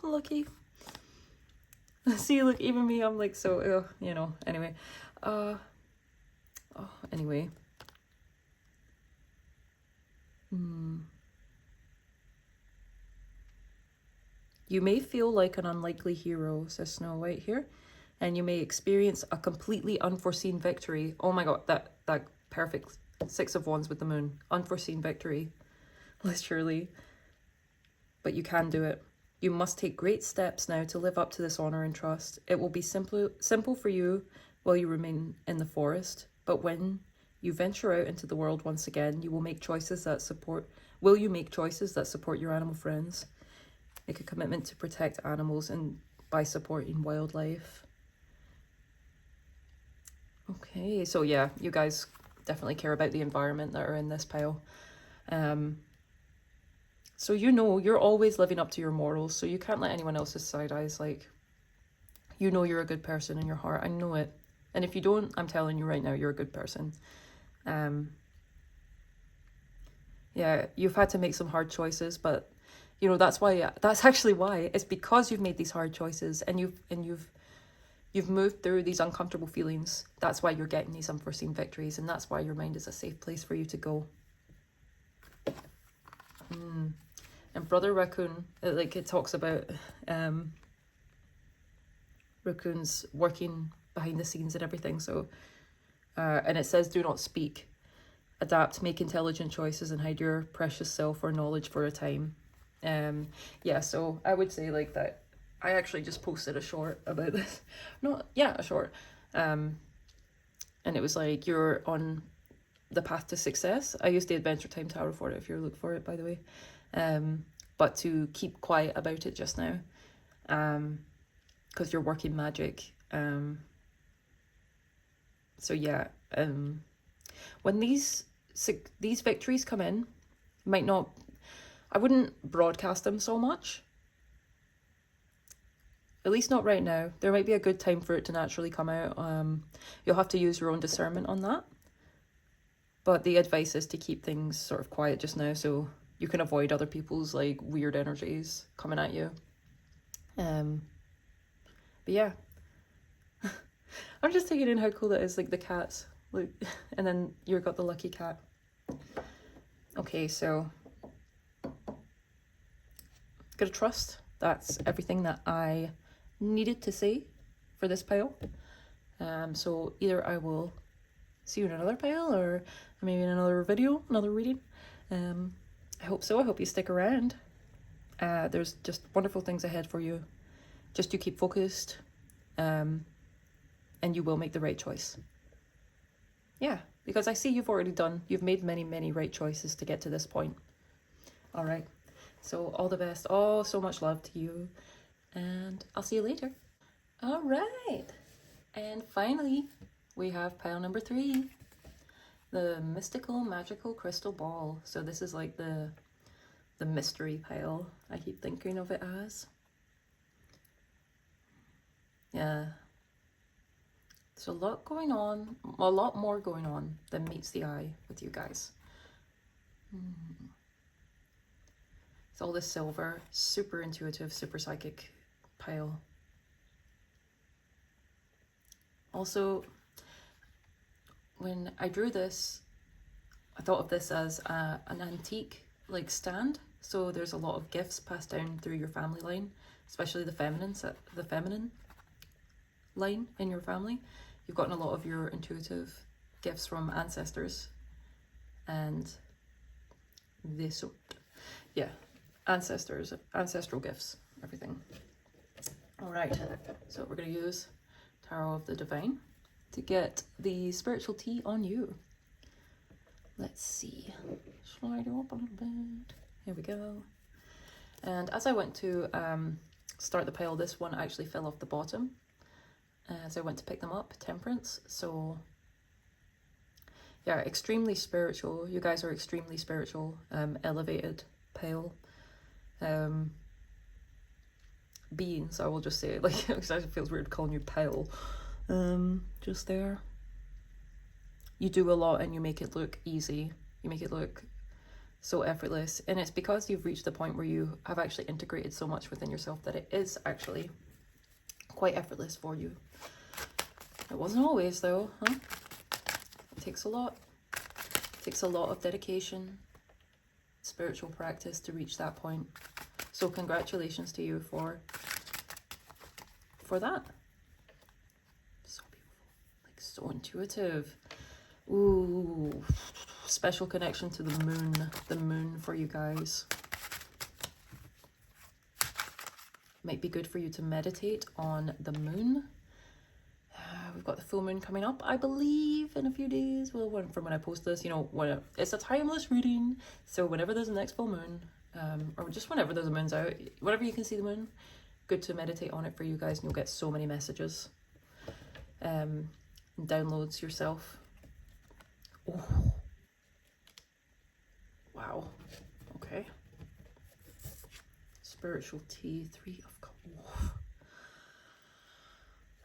lucky. See, look, even me, I'm like so, you know, anyway. Anyway. You may feel like an unlikely hero, says Snow White here, and you may experience a completely unforeseen victory. Oh my god, that perfect Six of Wands with the moon. Unforeseen victory, literally. But you can do it. You must take great steps now to live up to this honor and trust. It will be simple for you while you remain in the forest, but when you venture out into the world once again, you will make choices that support. Will you make choices that support your animal friends? Make a commitment to protect animals and by supporting wildlife. Okay, so yeah, you guys definitely care about the environment that are in this pile. So you know you're always living up to your morals, so you can't let anyone else's side eyes, like, you know you're a good person in your heart. I know it. And if you don't, I'm telling you right now, you're a good person. Yeah, you've had to make some hard choices, but you know, that's actually why. It's because you've made these hard choices and you've moved through these uncomfortable feelings. That's why you're getting these unforeseen victories, and that's why your mind is a safe place for you to go. And Brother Raccoon, like it talks about raccoons working behind the scenes and everything. So, and it says, do not speak, adapt, make intelligent choices, and hide your precious self or knowledge for a time. Yeah, so I would say like that. I actually just posted a short about this. A short. And it was like, you're on the path to success. I used the Adventure Time Tarot for it, if you're looking for it, by the way. But to keep quiet about it just now. Because you're working magic. So yeah, when these victories come in, I wouldn't broadcast them so much. At least not right now. There might be a good time for it to naturally come out. You'll have to use your own discernment on that. But the advice is to keep things sort of quiet just now, so you can avoid other people's like weird energies coming at you. But yeah. I'm just taking in how cool that is, like the cats. Look, and then you've got the lucky cat. Okay, so gotta trust. That's everything that I needed to say for this pile. So either I will see you in another pile, or maybe in another video, another reading. I hope so. I hope you stick around. There's just wonderful things ahead for you. Just you keep focused, and you will make the right choice. Yeah, because I see you've made many, many right choices to get to this point. All right. So all the best. Oh, so much love to you. And I'll see you later. All right. And finally, we have pile number 3. The Mystical Magical Crystal Ball. So this is like the mystery pile, I keep thinking of it as. Yeah. There's a lot going on. A lot more going on than meets the eye with you guys. It's all this silver, super intuitive, super psychic pile. Also, when I drew this, I thought of this as an antique like stand. So there's a lot of gifts passed down through your family line, especially the feminine line in your family. you've gotten a lot of your intuitive gifts from ancestors and this, yeah, ancestral gifts, everything. All right, so we're going to use Tarot of the Divine to get the spiritual tea on you. Let's see, slide it up a little bit. Here we go. And as I went to start the pile, this one actually fell off the bottom as I went to pick them up, Temperance. So yeah, extremely spiritual. You guys are extremely spiritual, elevated pale beings, I will just say. Like, it feels weird calling you pale. Just there. You do a lot and you make it look easy. You make it look so effortless. And it's because you've reached the point where you have actually integrated so much within yourself that it is actually quite effortless for you. It wasn't always though, huh? It takes a lot. It takes a lot of dedication, spiritual practice to reach that point. So congratulations to you for that. So beautiful, like so intuitive. Ooh, special connection to the moon for you guys. Might be good for you to meditate on the moon. We've got the full moon coming up, I believe, in a few days. Well, from when I post this, you know, it's a timeless reading. So whenever there's a next full moon, or just whenever there's a moon's out, whenever you can see the moon, good to meditate on it for you guys, and you'll get so many messages. Downloads yourself. Oh. Wow. Okay. Spiritual tea, 3 of Cups.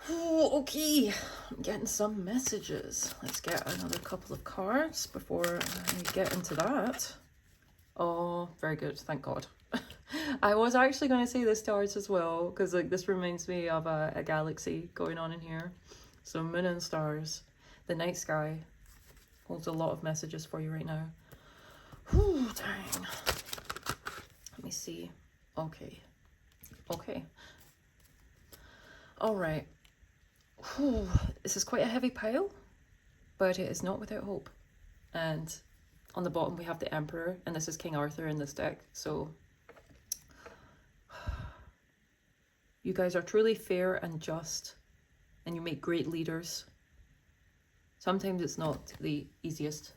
Oh, okay. I'm getting some messages. Let's get another couple of cards before I get into that. Oh, very good. Thank God. I was actually going to say the stars as well, because like this reminds me of a galaxy going on in here. So moon and stars. The night sky holds a lot of messages for you right now. Whew, dang. Let me see. Okay. Okay. All right. Whew. This is quite a heavy pile, but it is not without hope. And on the bottom we have the Emperor, and this is King Arthur in this deck. So you guys are truly fair and just, and you make great leaders. Sometimes it's not the easiest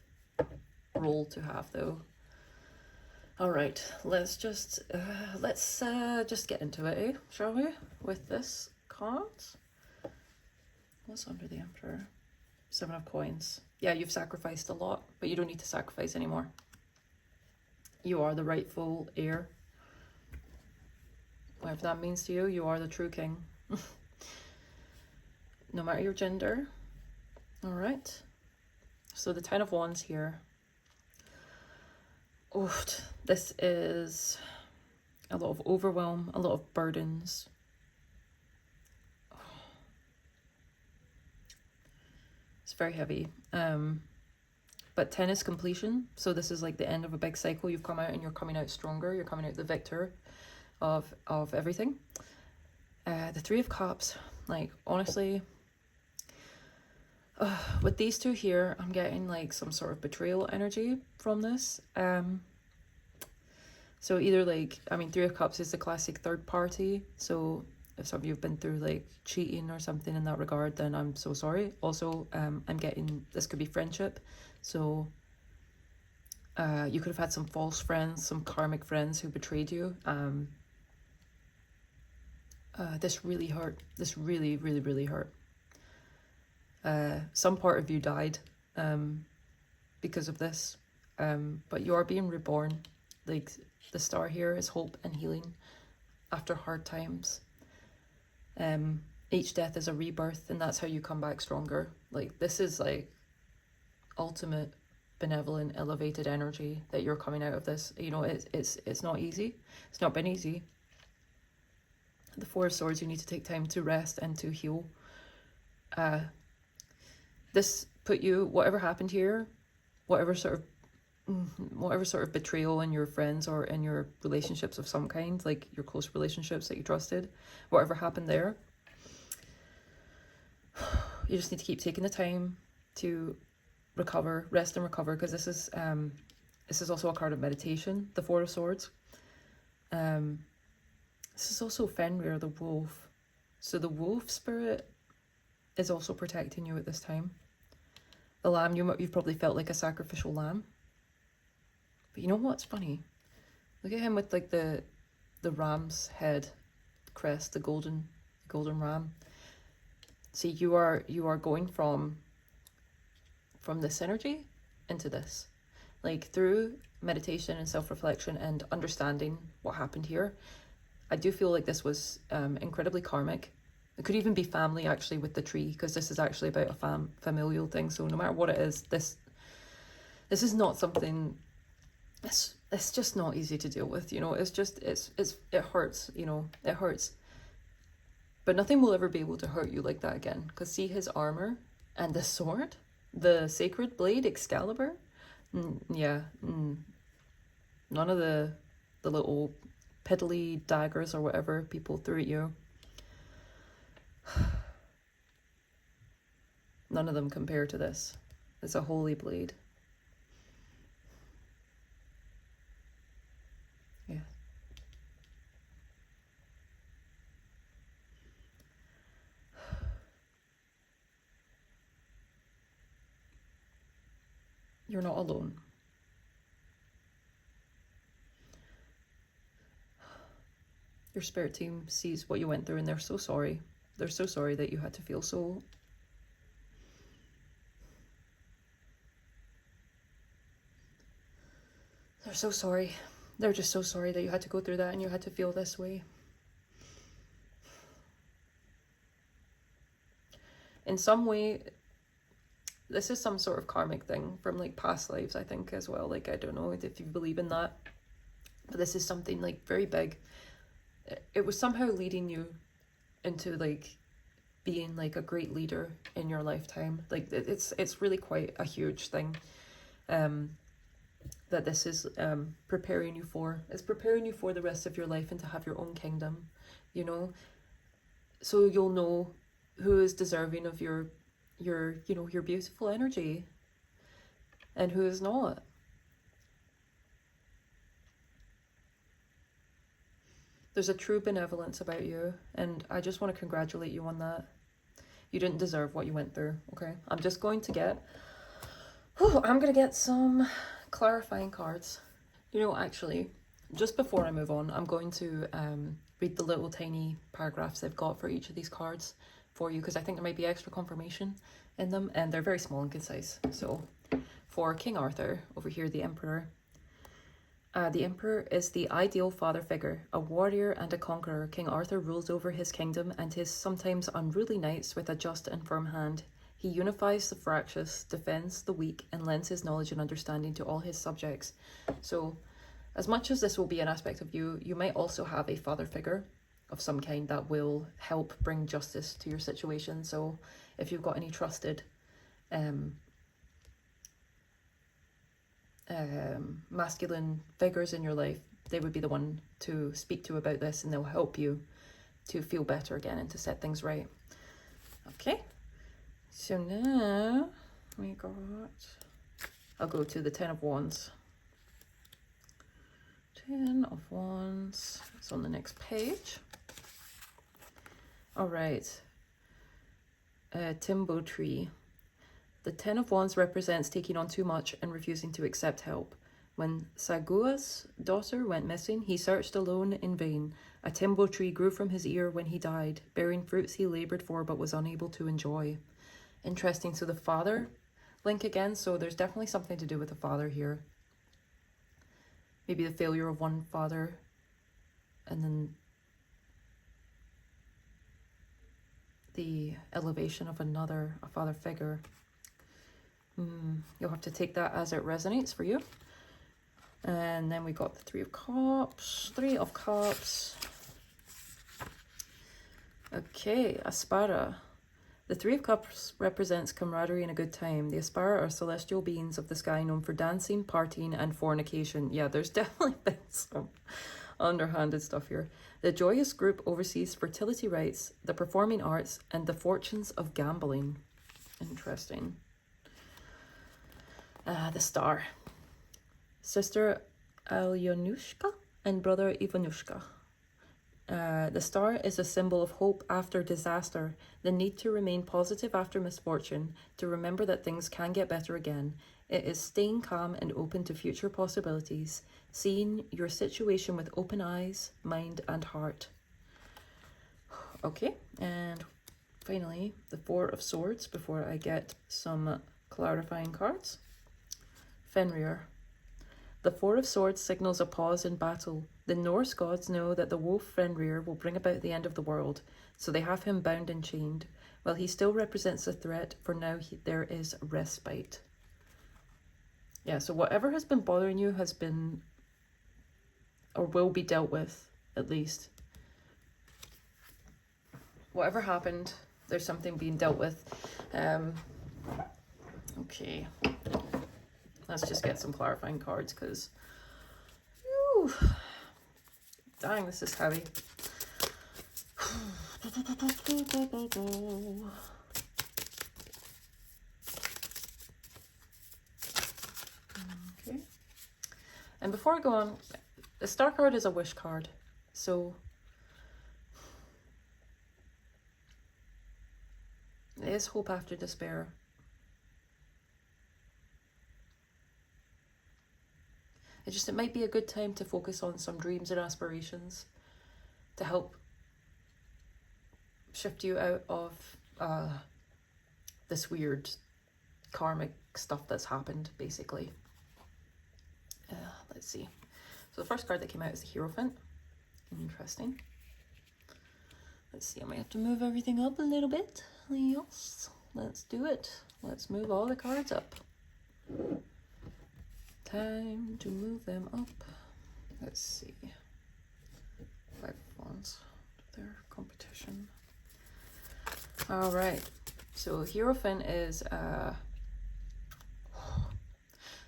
role to have though. All right, let's just get into it, eh? Shall we? With this card. What's under the Emperor? 7 of Coins. Yeah, you've sacrificed a lot, but you don't need to sacrifice anymore. You are the rightful heir. Whatever that means to you, you are the true king. No matter your gender. All right. So the 10 of Wands here. Oh, this is a lot of overwhelm, a lot of burdens. It's very heavy. But 10 is completion. So this is like the end of a big cycle. You've come out and you're coming out stronger. You're coming out the victor of everything. The 3 of Cups, like honestly, with these two here, I'm getting like some sort of betrayal energy from this. So either like, I mean, 3 of Cups is the classic third party. So if some of you have been through like cheating or something in that regard, then I'm so sorry. Also, I'm getting, this could be friendship. So you could have had some false friends, some karmic friends who betrayed you. This really hurt. This really, really, really hurt. Some part of you died because of this, but you are being reborn. Like the star here is hope and healing after hard times. Each death is a rebirth, and that's how you come back stronger. Like this is like ultimate benevolent elevated energy that you're coming out of this. You know, it's not easy. It's not been easy. The 4 of Swords, you need to take time to rest and to heal. This put you, whatever happened here, whatever sort of betrayal in your friends or in your relationships of some kind, like your close relationships that you trusted, whatever happened there, You just need to keep taking the time to recover, rest and recover, because this is also a card of meditation, the Four of Swords. This is also Fenrir, the wolf. So the wolf spirit is also protecting you at this time. The lamb, you've probably felt like a sacrificial lamb. But you know what's funny? Look at him with like the ram's head crest, the golden ram. See, you are going from this energy into this. Like through meditation and self-reflection and understanding what happened here, I do feel like this was incredibly karmic. It could even be family, actually, with the tree, because this is actually about a familial thing. So no matter what it is, this is not something. It's just not easy to deal with. You know, it hurts. You know, it hurts. But nothing will ever be able to hurt you like that again. Because see his armor and the sword, the sacred blade Excalibur. None of the little piddly daggers or whatever people threw at you. None of them compare to this. It's a holy blade. Yeah. You're not alone. Your spirit team sees what you went through and they're so sorry. They're so sorry that you had to feel so... They're so sorry. They're just so sorry that you had to go through that and you had to feel this way. In some way, this is some sort of karmic thing from like past lives, I think, as well. Like, I don't know if you believe in that, but this is something like very big. It was somehow leading you into like being like a great leader in your lifetime. Like it's really quite a huge thing that this is preparing you for. It's preparing you for the rest of your life and to have your own kingdom, you know, so you'll know who is deserving of your you know, your beautiful energy and who is not. There's a true benevolence about you, and I just want to congratulate you on that. You didn't deserve what you went through, okay? I'm just going to get... I'm going to get some clarifying cards. You know, actually, just before I move on, I'm going to read the little tiny paragraphs they've got for each of these cards for you, because I think there might be extra confirmation in them, and they're very small and concise. So, for King Arthur, over here, the Emperor... the Emperor is the ideal father figure, a warrior and a conqueror. King Arthur rules over his kingdom and his sometimes unruly knights with a just and firm hand. He unifies the fractious, defends the weak, and lends his knowledge and understanding to all his subjects. So, as much as this will be an aspect of you, you might also have a father figure of some kind that will help bring justice to your situation. So, if you've got any trusted masculine figures in your life, they would be the one to speak to about this, and they'll help you to feel better again and to set things right. Okay, so now we got... I'll go to the Ten of Wands. Ten of Wands. It's on the next page. All right. Timbo Tree. The Ten of Wands represents taking on too much and refusing to accept help. When Sagua's daughter went missing, he searched alone in vain. A timbo tree grew from his ear when he died, bearing fruits he laboured for but was unable to enjoy. Interesting. So the father link again. So there's definitely something to do with the father here. Maybe the failure of one father and then the elevation of another, a father figure. You'll have to take that as it resonates for you. And then we got the Three of Cups. Three of Cups. Okay, Aspara. The Three of Cups represents camaraderie and a good time. The Aspara are celestial beings of the sky known for dancing, partying, and fornication. Yeah, there's definitely been some underhanded stuff here. The joyous group oversees fertility rites, the performing arts, and the fortunes of gambling. Interesting. The Star. Sister Alyanushka and brother Ivanushka. The star is a symbol of hope after disaster, the need to remain positive after misfortune, to remember that things can get better again. It is staying calm and open to future possibilities, seeing your situation with open eyes, mind, and heart. Okay, and finally, the Four of Swords before I get some clarifying cards. Fenrir. The Four of Swords signals a pause in battle. The Norse gods know that the wolf Fenrir will bring about the end of the world, so they have him bound and chained. While he still represents a threat, for now there is respite. Yeah, so whatever has been bothering you has been, or will be dealt with, at least. Whatever happened, there's something being dealt with. Okay. Let's just get some clarifying cards, because, dang, this is heavy. Okay. And before I go on, the Star card is a wish card, so there is hope after despair. It might be a good time to focus on some dreams and aspirations to help shift you out of this weird karmic stuff that's happened, basically. Let's see. So the first card that came out is the Hierophant. Interesting. Let's see, I might have to move everything up a little bit. Yes, let's do it. Let's move all the cards up. Time to move them up. Let's see. 5 wands. Their competition. All right. So Hierophant is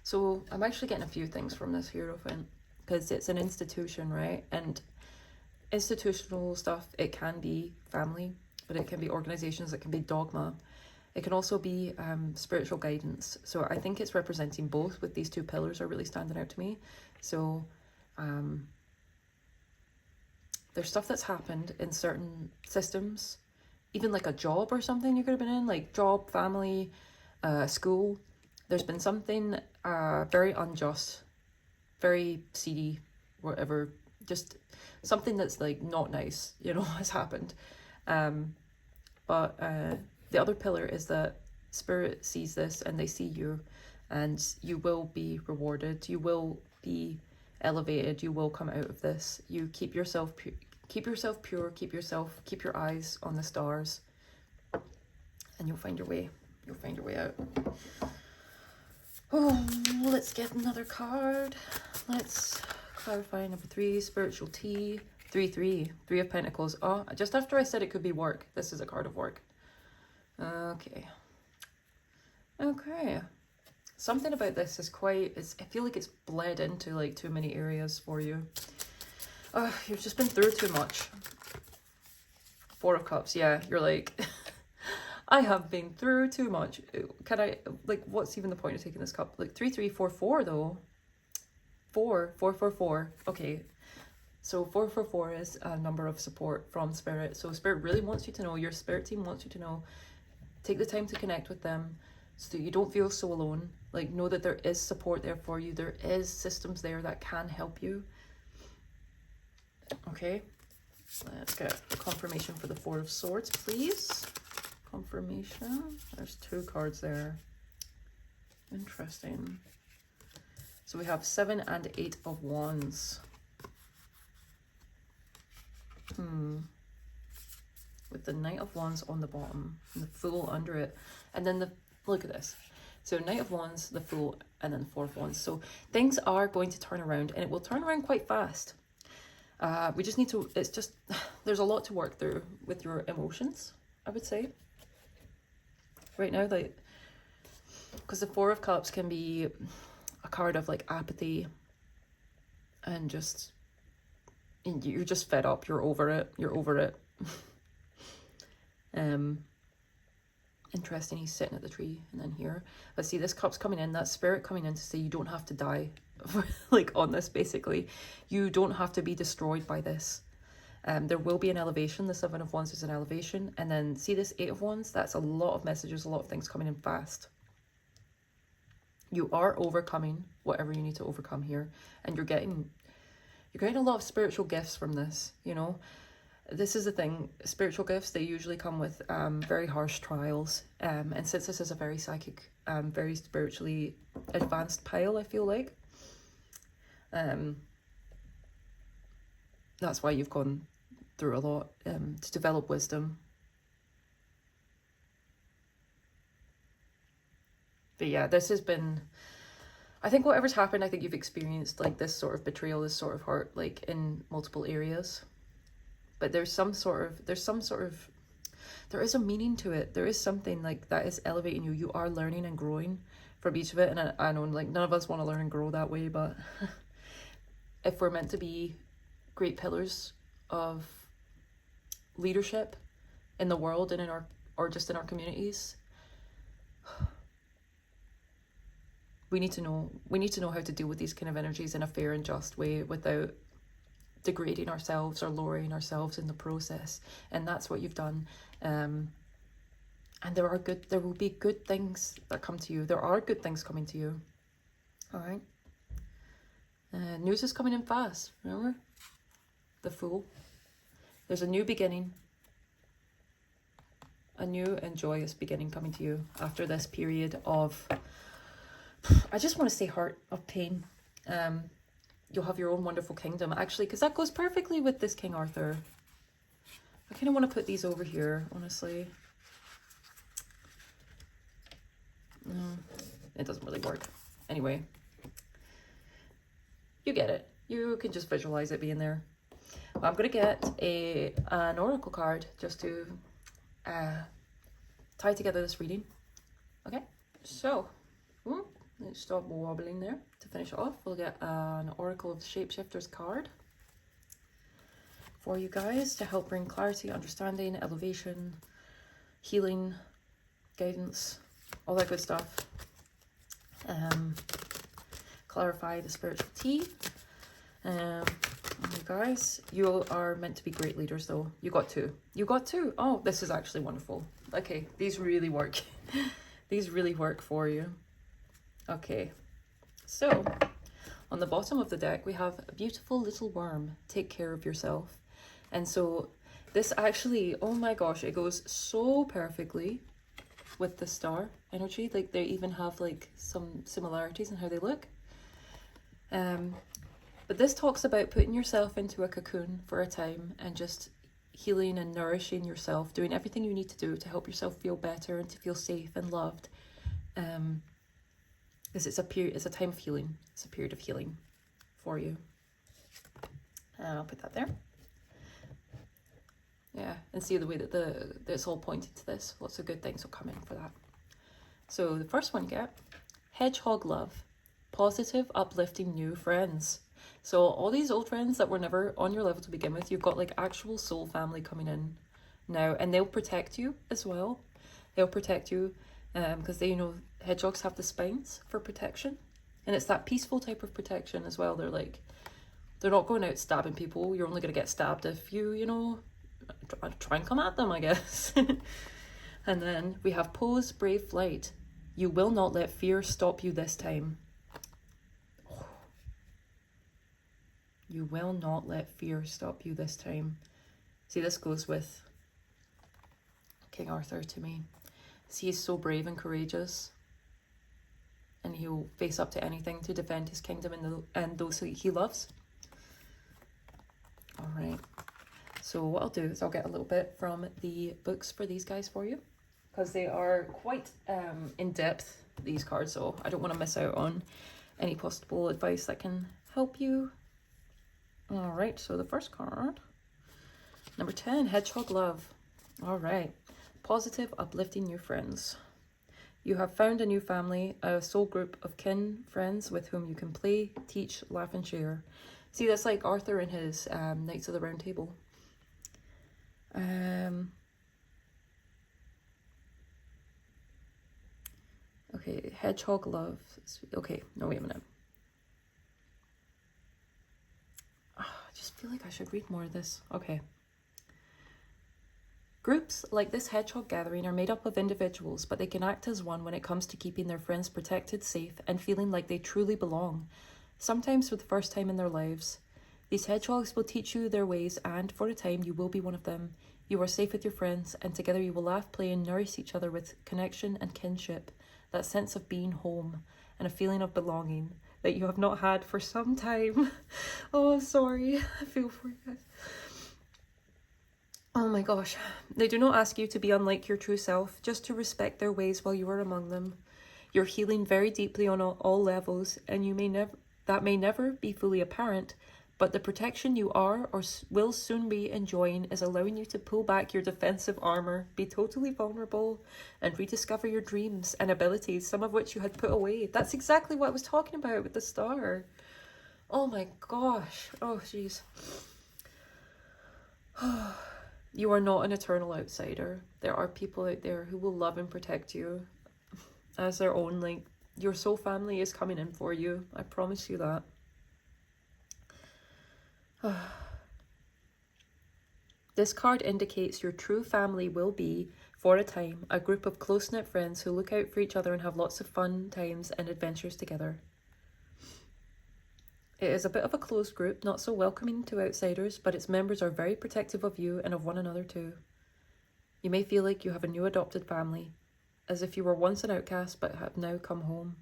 so I'm actually getting a few things from this Hierophant, because it's an institution, right? And institutional stuff, it can be family, but it can be organizations, it can be dogma. It can also be spiritual guidance. So I think it's representing both, with these two pillars are really standing out to me. So there's stuff that's happened in certain systems, even like a job or something you could have been in, like job, family, school. There's been something very unjust, very seedy, whatever, just something that's like not nice, has happened. But the other pillar is that Spirit sees this and they see you, and you will be rewarded. You will be elevated. You will come out of this. You keep yourself pure. Keep your eyes on the stars, and you'll find your way. You'll find your way out. Oh, let's get another card. Let's clarify number 3, spiritual tea. 3 of Pentacles. Oh, just after I said it could be work, this is a card of work. Okay. Something about this is I feel like it's bled into like too many areas for you. Oh, you've just been through too much. 4 of Cups, yeah, you're like, I have been through too much. Can I, like, what's even the point of taking this cup? Like 3, 3, 4, 4 though. 4, 4, 4, 4. Okay. So 4, 4, 4 is a number of support from Spirit. So Spirit really wants you to know, your Spirit team wants you to know, take the time to connect with them so that you don't feel so alone. Like, know that there is support there for you. There is systems there that can help you. Okay, let's get confirmation for the 4 of Swords, please. Confirmation. There's 2 cards there. Interesting. So we have 7 and 8 of Wands. With the Knight of Wands on the bottom and the Fool under it. And then look at this. So Knight of Wands, the Fool, and then 4 of Wands. So things are going to turn around, and it will turn around quite fast. We just need to, there's a lot to work through with your emotions, I would say. Right now, like, because the 4 of Cups can be a card of like apathy and just, you're just fed up, you're over it. Interesting, he's sitting at the tree and then here. But see, this cup's coming in, that spirit coming in to say you don't have to die like on this, basically. You don't have to be destroyed by this. There will be an elevation. The Seven of Wands is an elevation. And then see this Eight of Wands? That's a lot of messages, a lot of things coming in fast. You are overcoming whatever you need to overcome here. And you're getting a lot of spiritual gifts from this, you know. This is the thing, spiritual gifts, they usually come with very harsh trials. And since this is a very psychic, very spiritually advanced pile, I feel like, that's why you've gone through a lot to develop wisdom. But yeah, this has been, I think whatever's happened, I think you've experienced like this sort of betrayal, this sort of hurt, like in multiple areas. But there is a meaning to it. There is something like that is elevating you. You are learning and growing from each of it. And I know like none of us want to learn and grow that way, but if we're meant to be great pillars of leadership in the world and or just in our communities, we need to know how to deal with these kind of energies in a fair and just way without degrading ourselves or lowering ourselves in the process. And that's what you've done. And there will be good things that come to you. There are good things coming to you. All right. News is coming in fast. Remember? The Fool. There's a new beginning. A new and joyous beginning coming to you after this period of, I just want to say hurt, of pain. You'll have your own wonderful kingdom, actually, because that goes perfectly with this King Arthur. I kind of want to put these over here, honestly. No, it doesn't really work. Anyway, you get it. You can just visualize it being there. Well, I'm going to get an oracle card just to tie together this reading. Okay, so let's stop wobbling there. To finish it off, we'll get an Oracle of the Shapeshifters card for you guys to help bring clarity, understanding, elevation, healing, guidance, all that good stuff. Clarify the spiritual tea. You guys, you are meant to be great leaders though. You got two. Oh, this is actually wonderful. Okay, these really work. These really work for you. Okay, so on the bottom of the deck we have a beautiful little worm. Take care of yourself. And so this actually, oh my gosh, it goes so perfectly with the star energy. Like they even have like some similarities in how they look. But this talks about putting yourself into a cocoon for a time and just healing and nourishing yourself, doing everything you need to do to help yourself feel better and to feel safe and loved. Because it's a time of healing. It's a period of healing for you. And I'll put that there. Yeah, and see the way that it's all pointing to this. Lots of good things will come in for that. So the first one you get, Hedgehog Love. Positive, uplifting new friends. So all these old friends that were never on your level to begin with, you've got like actual soul family coming in now. And they'll protect you as well. They'll protect you because they, you know, hedgehogs have the spines for protection. And it's that peaceful type of protection as well. They're not going out stabbing people. You're only going to get stabbed if you know, try and come at them, I guess. And then we have Pose Brave Flight. You will not let fear stop you this time. You will not let fear stop you this time. See, this goes with King Arthur to me. See, he's so brave and courageous. And he'll face up to anything to defend his kingdom and those he loves. All right. So what I'll do is I'll get a little bit from the books for these guys for you. Because they are quite in-depth, these cards. So I don't want to miss out on any possible advice that can help you. All right, so the first card, number 10, Hedgehog Love. All right, positive, uplifting new friends. You have found a new family, a soul group of kin, friends with whom you can play, teach, laugh, and share. See, that's like Arthur and his Knights of the Round Table. Okay, hedgehog love. Okay, no, wait a minute. I just feel like I should read more of this. Okay. Groups like this hedgehog gathering are made up of individuals, but they can act as one when it comes to keeping their friends protected, safe, and feeling like they truly belong, sometimes for the first time in their lives. These hedgehogs will teach you their ways, and for a time you will be one of them. You are safe with your friends, and together you will laugh, play, and nourish each other with connection and kinship, that sense of being home, and a feeling of belonging that you have not had for some time. Oh, sorry. I feel for you guys. Oh my gosh. They do not ask you to be unlike your true self, just to respect their ways while you are among them. You're healing very deeply on all levels, and that may never be fully apparent, but the protection you are or will soon be enjoying is allowing you to pull back your defensive armor, be totally vulnerable, and rediscover your dreams and abilities, some of which you had put away. That's exactly what I was talking about with the star. Oh my gosh. Oh, jeez. You are not an eternal outsider. There are people out there who will love and protect you as their own. Like, your soul family is coming in for you. I promise you that. This card indicates your true family will be, for a time, a group of close-knit friends who look out for each other and have lots of fun times and adventures together. It is a bit of a closed group, not so welcoming to outsiders, but its members are very protective of you and of one another too. You may feel like you have a new adopted family, as if you were once an outcast but have now come home.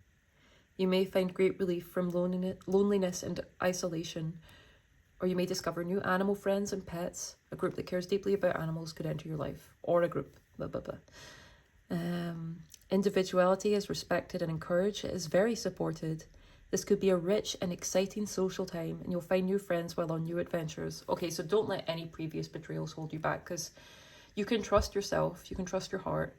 You may find great relief from loneliness and isolation, or you may discover new animal friends and pets. A group that cares deeply about animals could enter your life, or a group. Blah, blah, blah. Individuality is respected and encouraged. It is very supported. This could be a rich and exciting social time, and you'll find new friends while on new adventures. Okay, so don't let any previous betrayals hold you back, because you can trust yourself, you can trust your heart.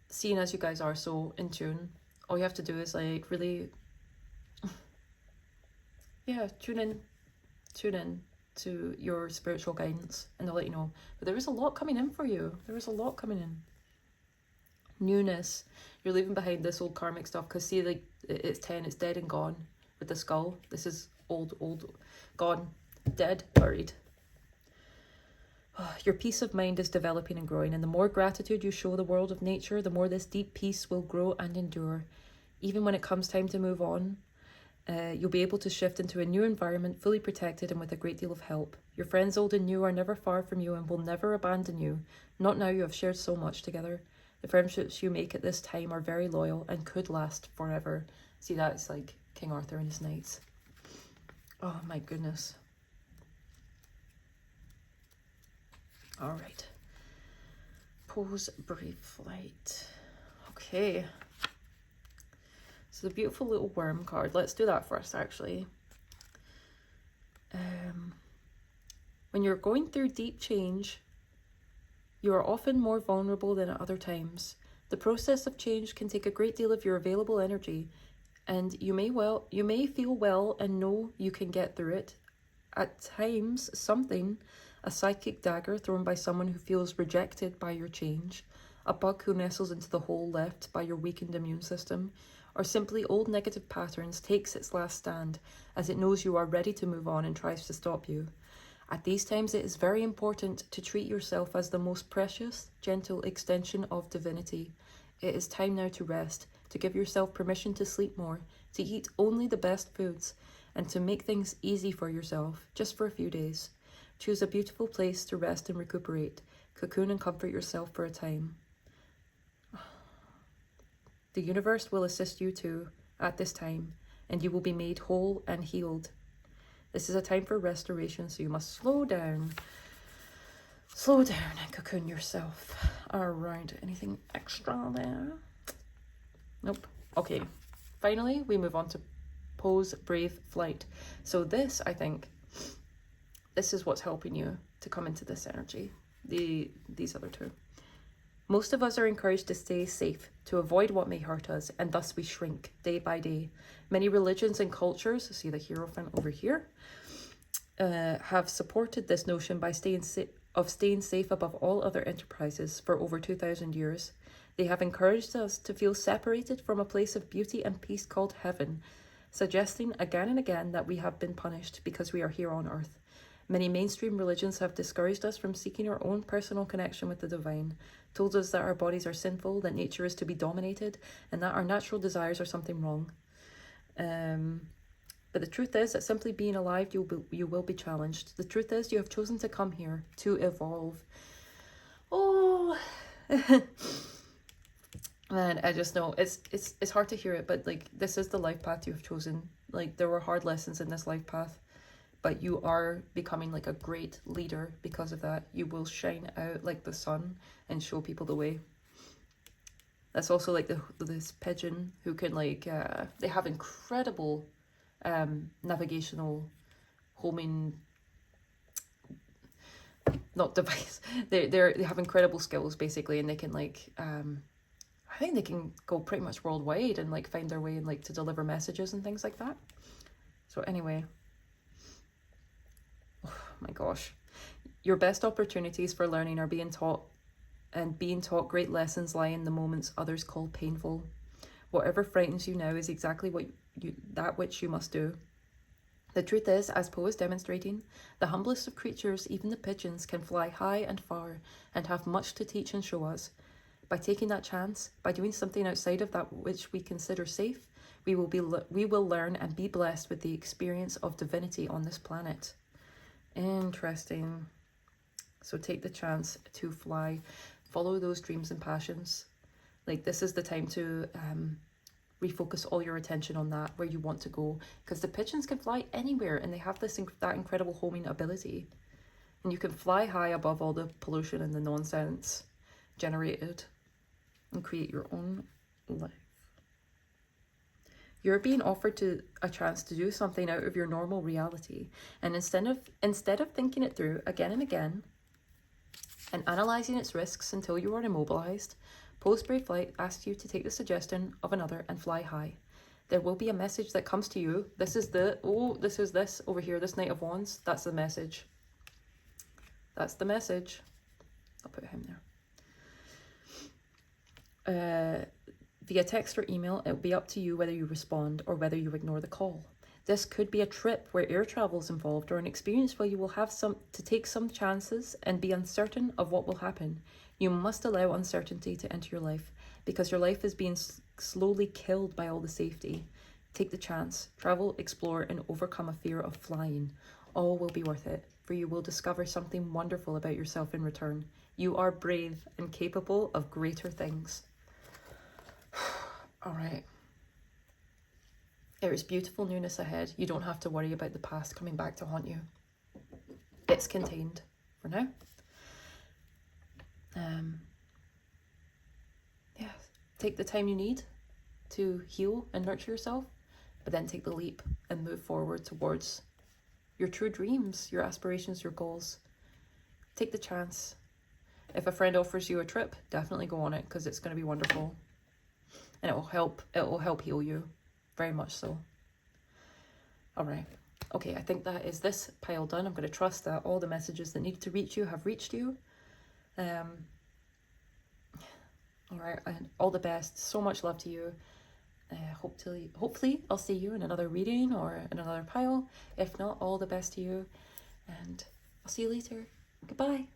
Seeing as you guys are so in tune, all you have to do is like really, yeah, tune in to your spiritual guidance, and they'll let you know. But there is a lot coming in for you. There is a lot coming in. Newness. You're leaving behind this old karmic stuff, because see, like, it's 10, it's dead and gone with the skull. This is old, gone, dead, buried. Your peace of mind is developing and growing, and the more gratitude you show the world of nature, the more this deep peace will grow and endure. Even when it comes time to move on, you'll be able to shift into a new environment, fully protected and with a great deal of help. Your friends old and new are never far from you and will never abandon you. Not now, you have shared so much together. The friendships you make at this time are very loyal and could last forever. See, that's like King Arthur and his knights. Oh my goodness. All right. Pose Brave Flight. Okay. So the beautiful little worm card. Let's do that first, actually. When you're going through deep change, you are often more vulnerable than at other times. The process of change can take a great deal of your available energy, and you may feel well and know you can get through it. At times, a psychic dagger thrown by someone who feels rejected by your change, a bug who nestles into the hole left by your weakened immune system, or simply old negative patterns takes its last stand as it knows you are ready to move on and tries to stop you. At these times, it is very important to treat yourself as the most precious, gentle extension of divinity. It is time now to rest, to give yourself permission to sleep more, to eat only the best foods, and to make things easy for yourself, just for a few days. Choose a beautiful place to rest and recuperate. Cocoon and comfort yourself for a time. The universe will assist you too at this time, and you will be made whole and healed. This is a time for restoration, so you must slow down. Slow down and cocoon yourself. All right, anything extra there? Nope. Okay, finally, we move on to Pose Brave Flight. So this, I think, this is what's helping you to come into this energy. These other two. Most of us are encouraged to stay safe, to avoid what may hurt us, and thus we shrink day by day. Many religions and cultures, see the Hierophant over here, have supported this notion by staying safe above all other enterprises for over 2,000 years. They have encouraged us to feel separated from a place of beauty and peace called heaven, suggesting again and again that we have been punished because we are here on earth. Many mainstream religions have discouraged us from seeking our own personal connection with the divine, told us that our bodies are sinful, that nature is to be dominated, and that our natural desires are something wrong. But the truth is that simply being alive, you will be challenged. The truth is you have chosen to come here to evolve. Oh, man, I just know it's hard to hear it, but like, this is the life path you have chosen. Like, there were hard lessons in this life path, but you are becoming like a great leader because of that. You will shine out like the sun and show people the way. That's also like this pigeon who can like, they have incredible navigational homing, not device. They have incredible skills basically, and they can like, I think they can go pretty much worldwide and like find their way and like to deliver messages and things like that. So anyway, oh my gosh, your best opportunities for learning are being taught, and being taught great lessons lie in the moments others call painful. Whatever frightens you now is exactly that which you must do. The truth is, as Poe is demonstrating, the humblest of creatures, even the pigeons, can fly high and far and have much to teach and show us. By taking that chance, by doing something outside of that which we consider safe, we will learn and be blessed with the experience of divinity on this planet. Interesting. So take the chance to fly, follow those dreams and passions. Like, this is the time to refocus all your attention on that, where you want to go, because the pigeons can fly anywhere and they have that incredible homing ability, and you can fly high above all the pollution and the nonsense generated and create your own life. You're being offered a chance to do something out of your normal reality, and instead of thinking it through again and again and analysing its risks until you are immobilised, Post-Brave Flight asks you to take the suggestion of another and fly high. There will be a message that comes to you. This is this over here, this Knight of Wands. That's the message. That's the message. I'll put him there. Via text or email, it will be up to you whether you respond or whether you ignore the call. This could be a trip where air travel is involved, or an experience where you will have to take some chances and be uncertain of what will happen. You must allow uncertainty to enter your life, because your life is being slowly killed by all the safety. Take the chance, travel, explore, and overcome a fear of flying. All will be worth it, for you will discover something wonderful about yourself in return. You are brave and capable of greater things. All right. There is beautiful newness ahead. You don't have to worry about the past coming back to haunt you. It's contained for now. Yeah, take the time you need to heal and nurture yourself, but then take the leap and move forward towards your true dreams, your aspirations, your goals. Take the chance. If a friend offers you a trip, definitely go on it, because it's going to be wonderful. And it will help heal you. Very much so. All right. Okay, I think that is this pile done. I'm going to trust that all the messages that need to reach you have reached you. All right, and all the best. So much love to you. Hopefully I'll see you in another reading or in another pile. If not, all the best to you. And I'll see you later. Goodbye.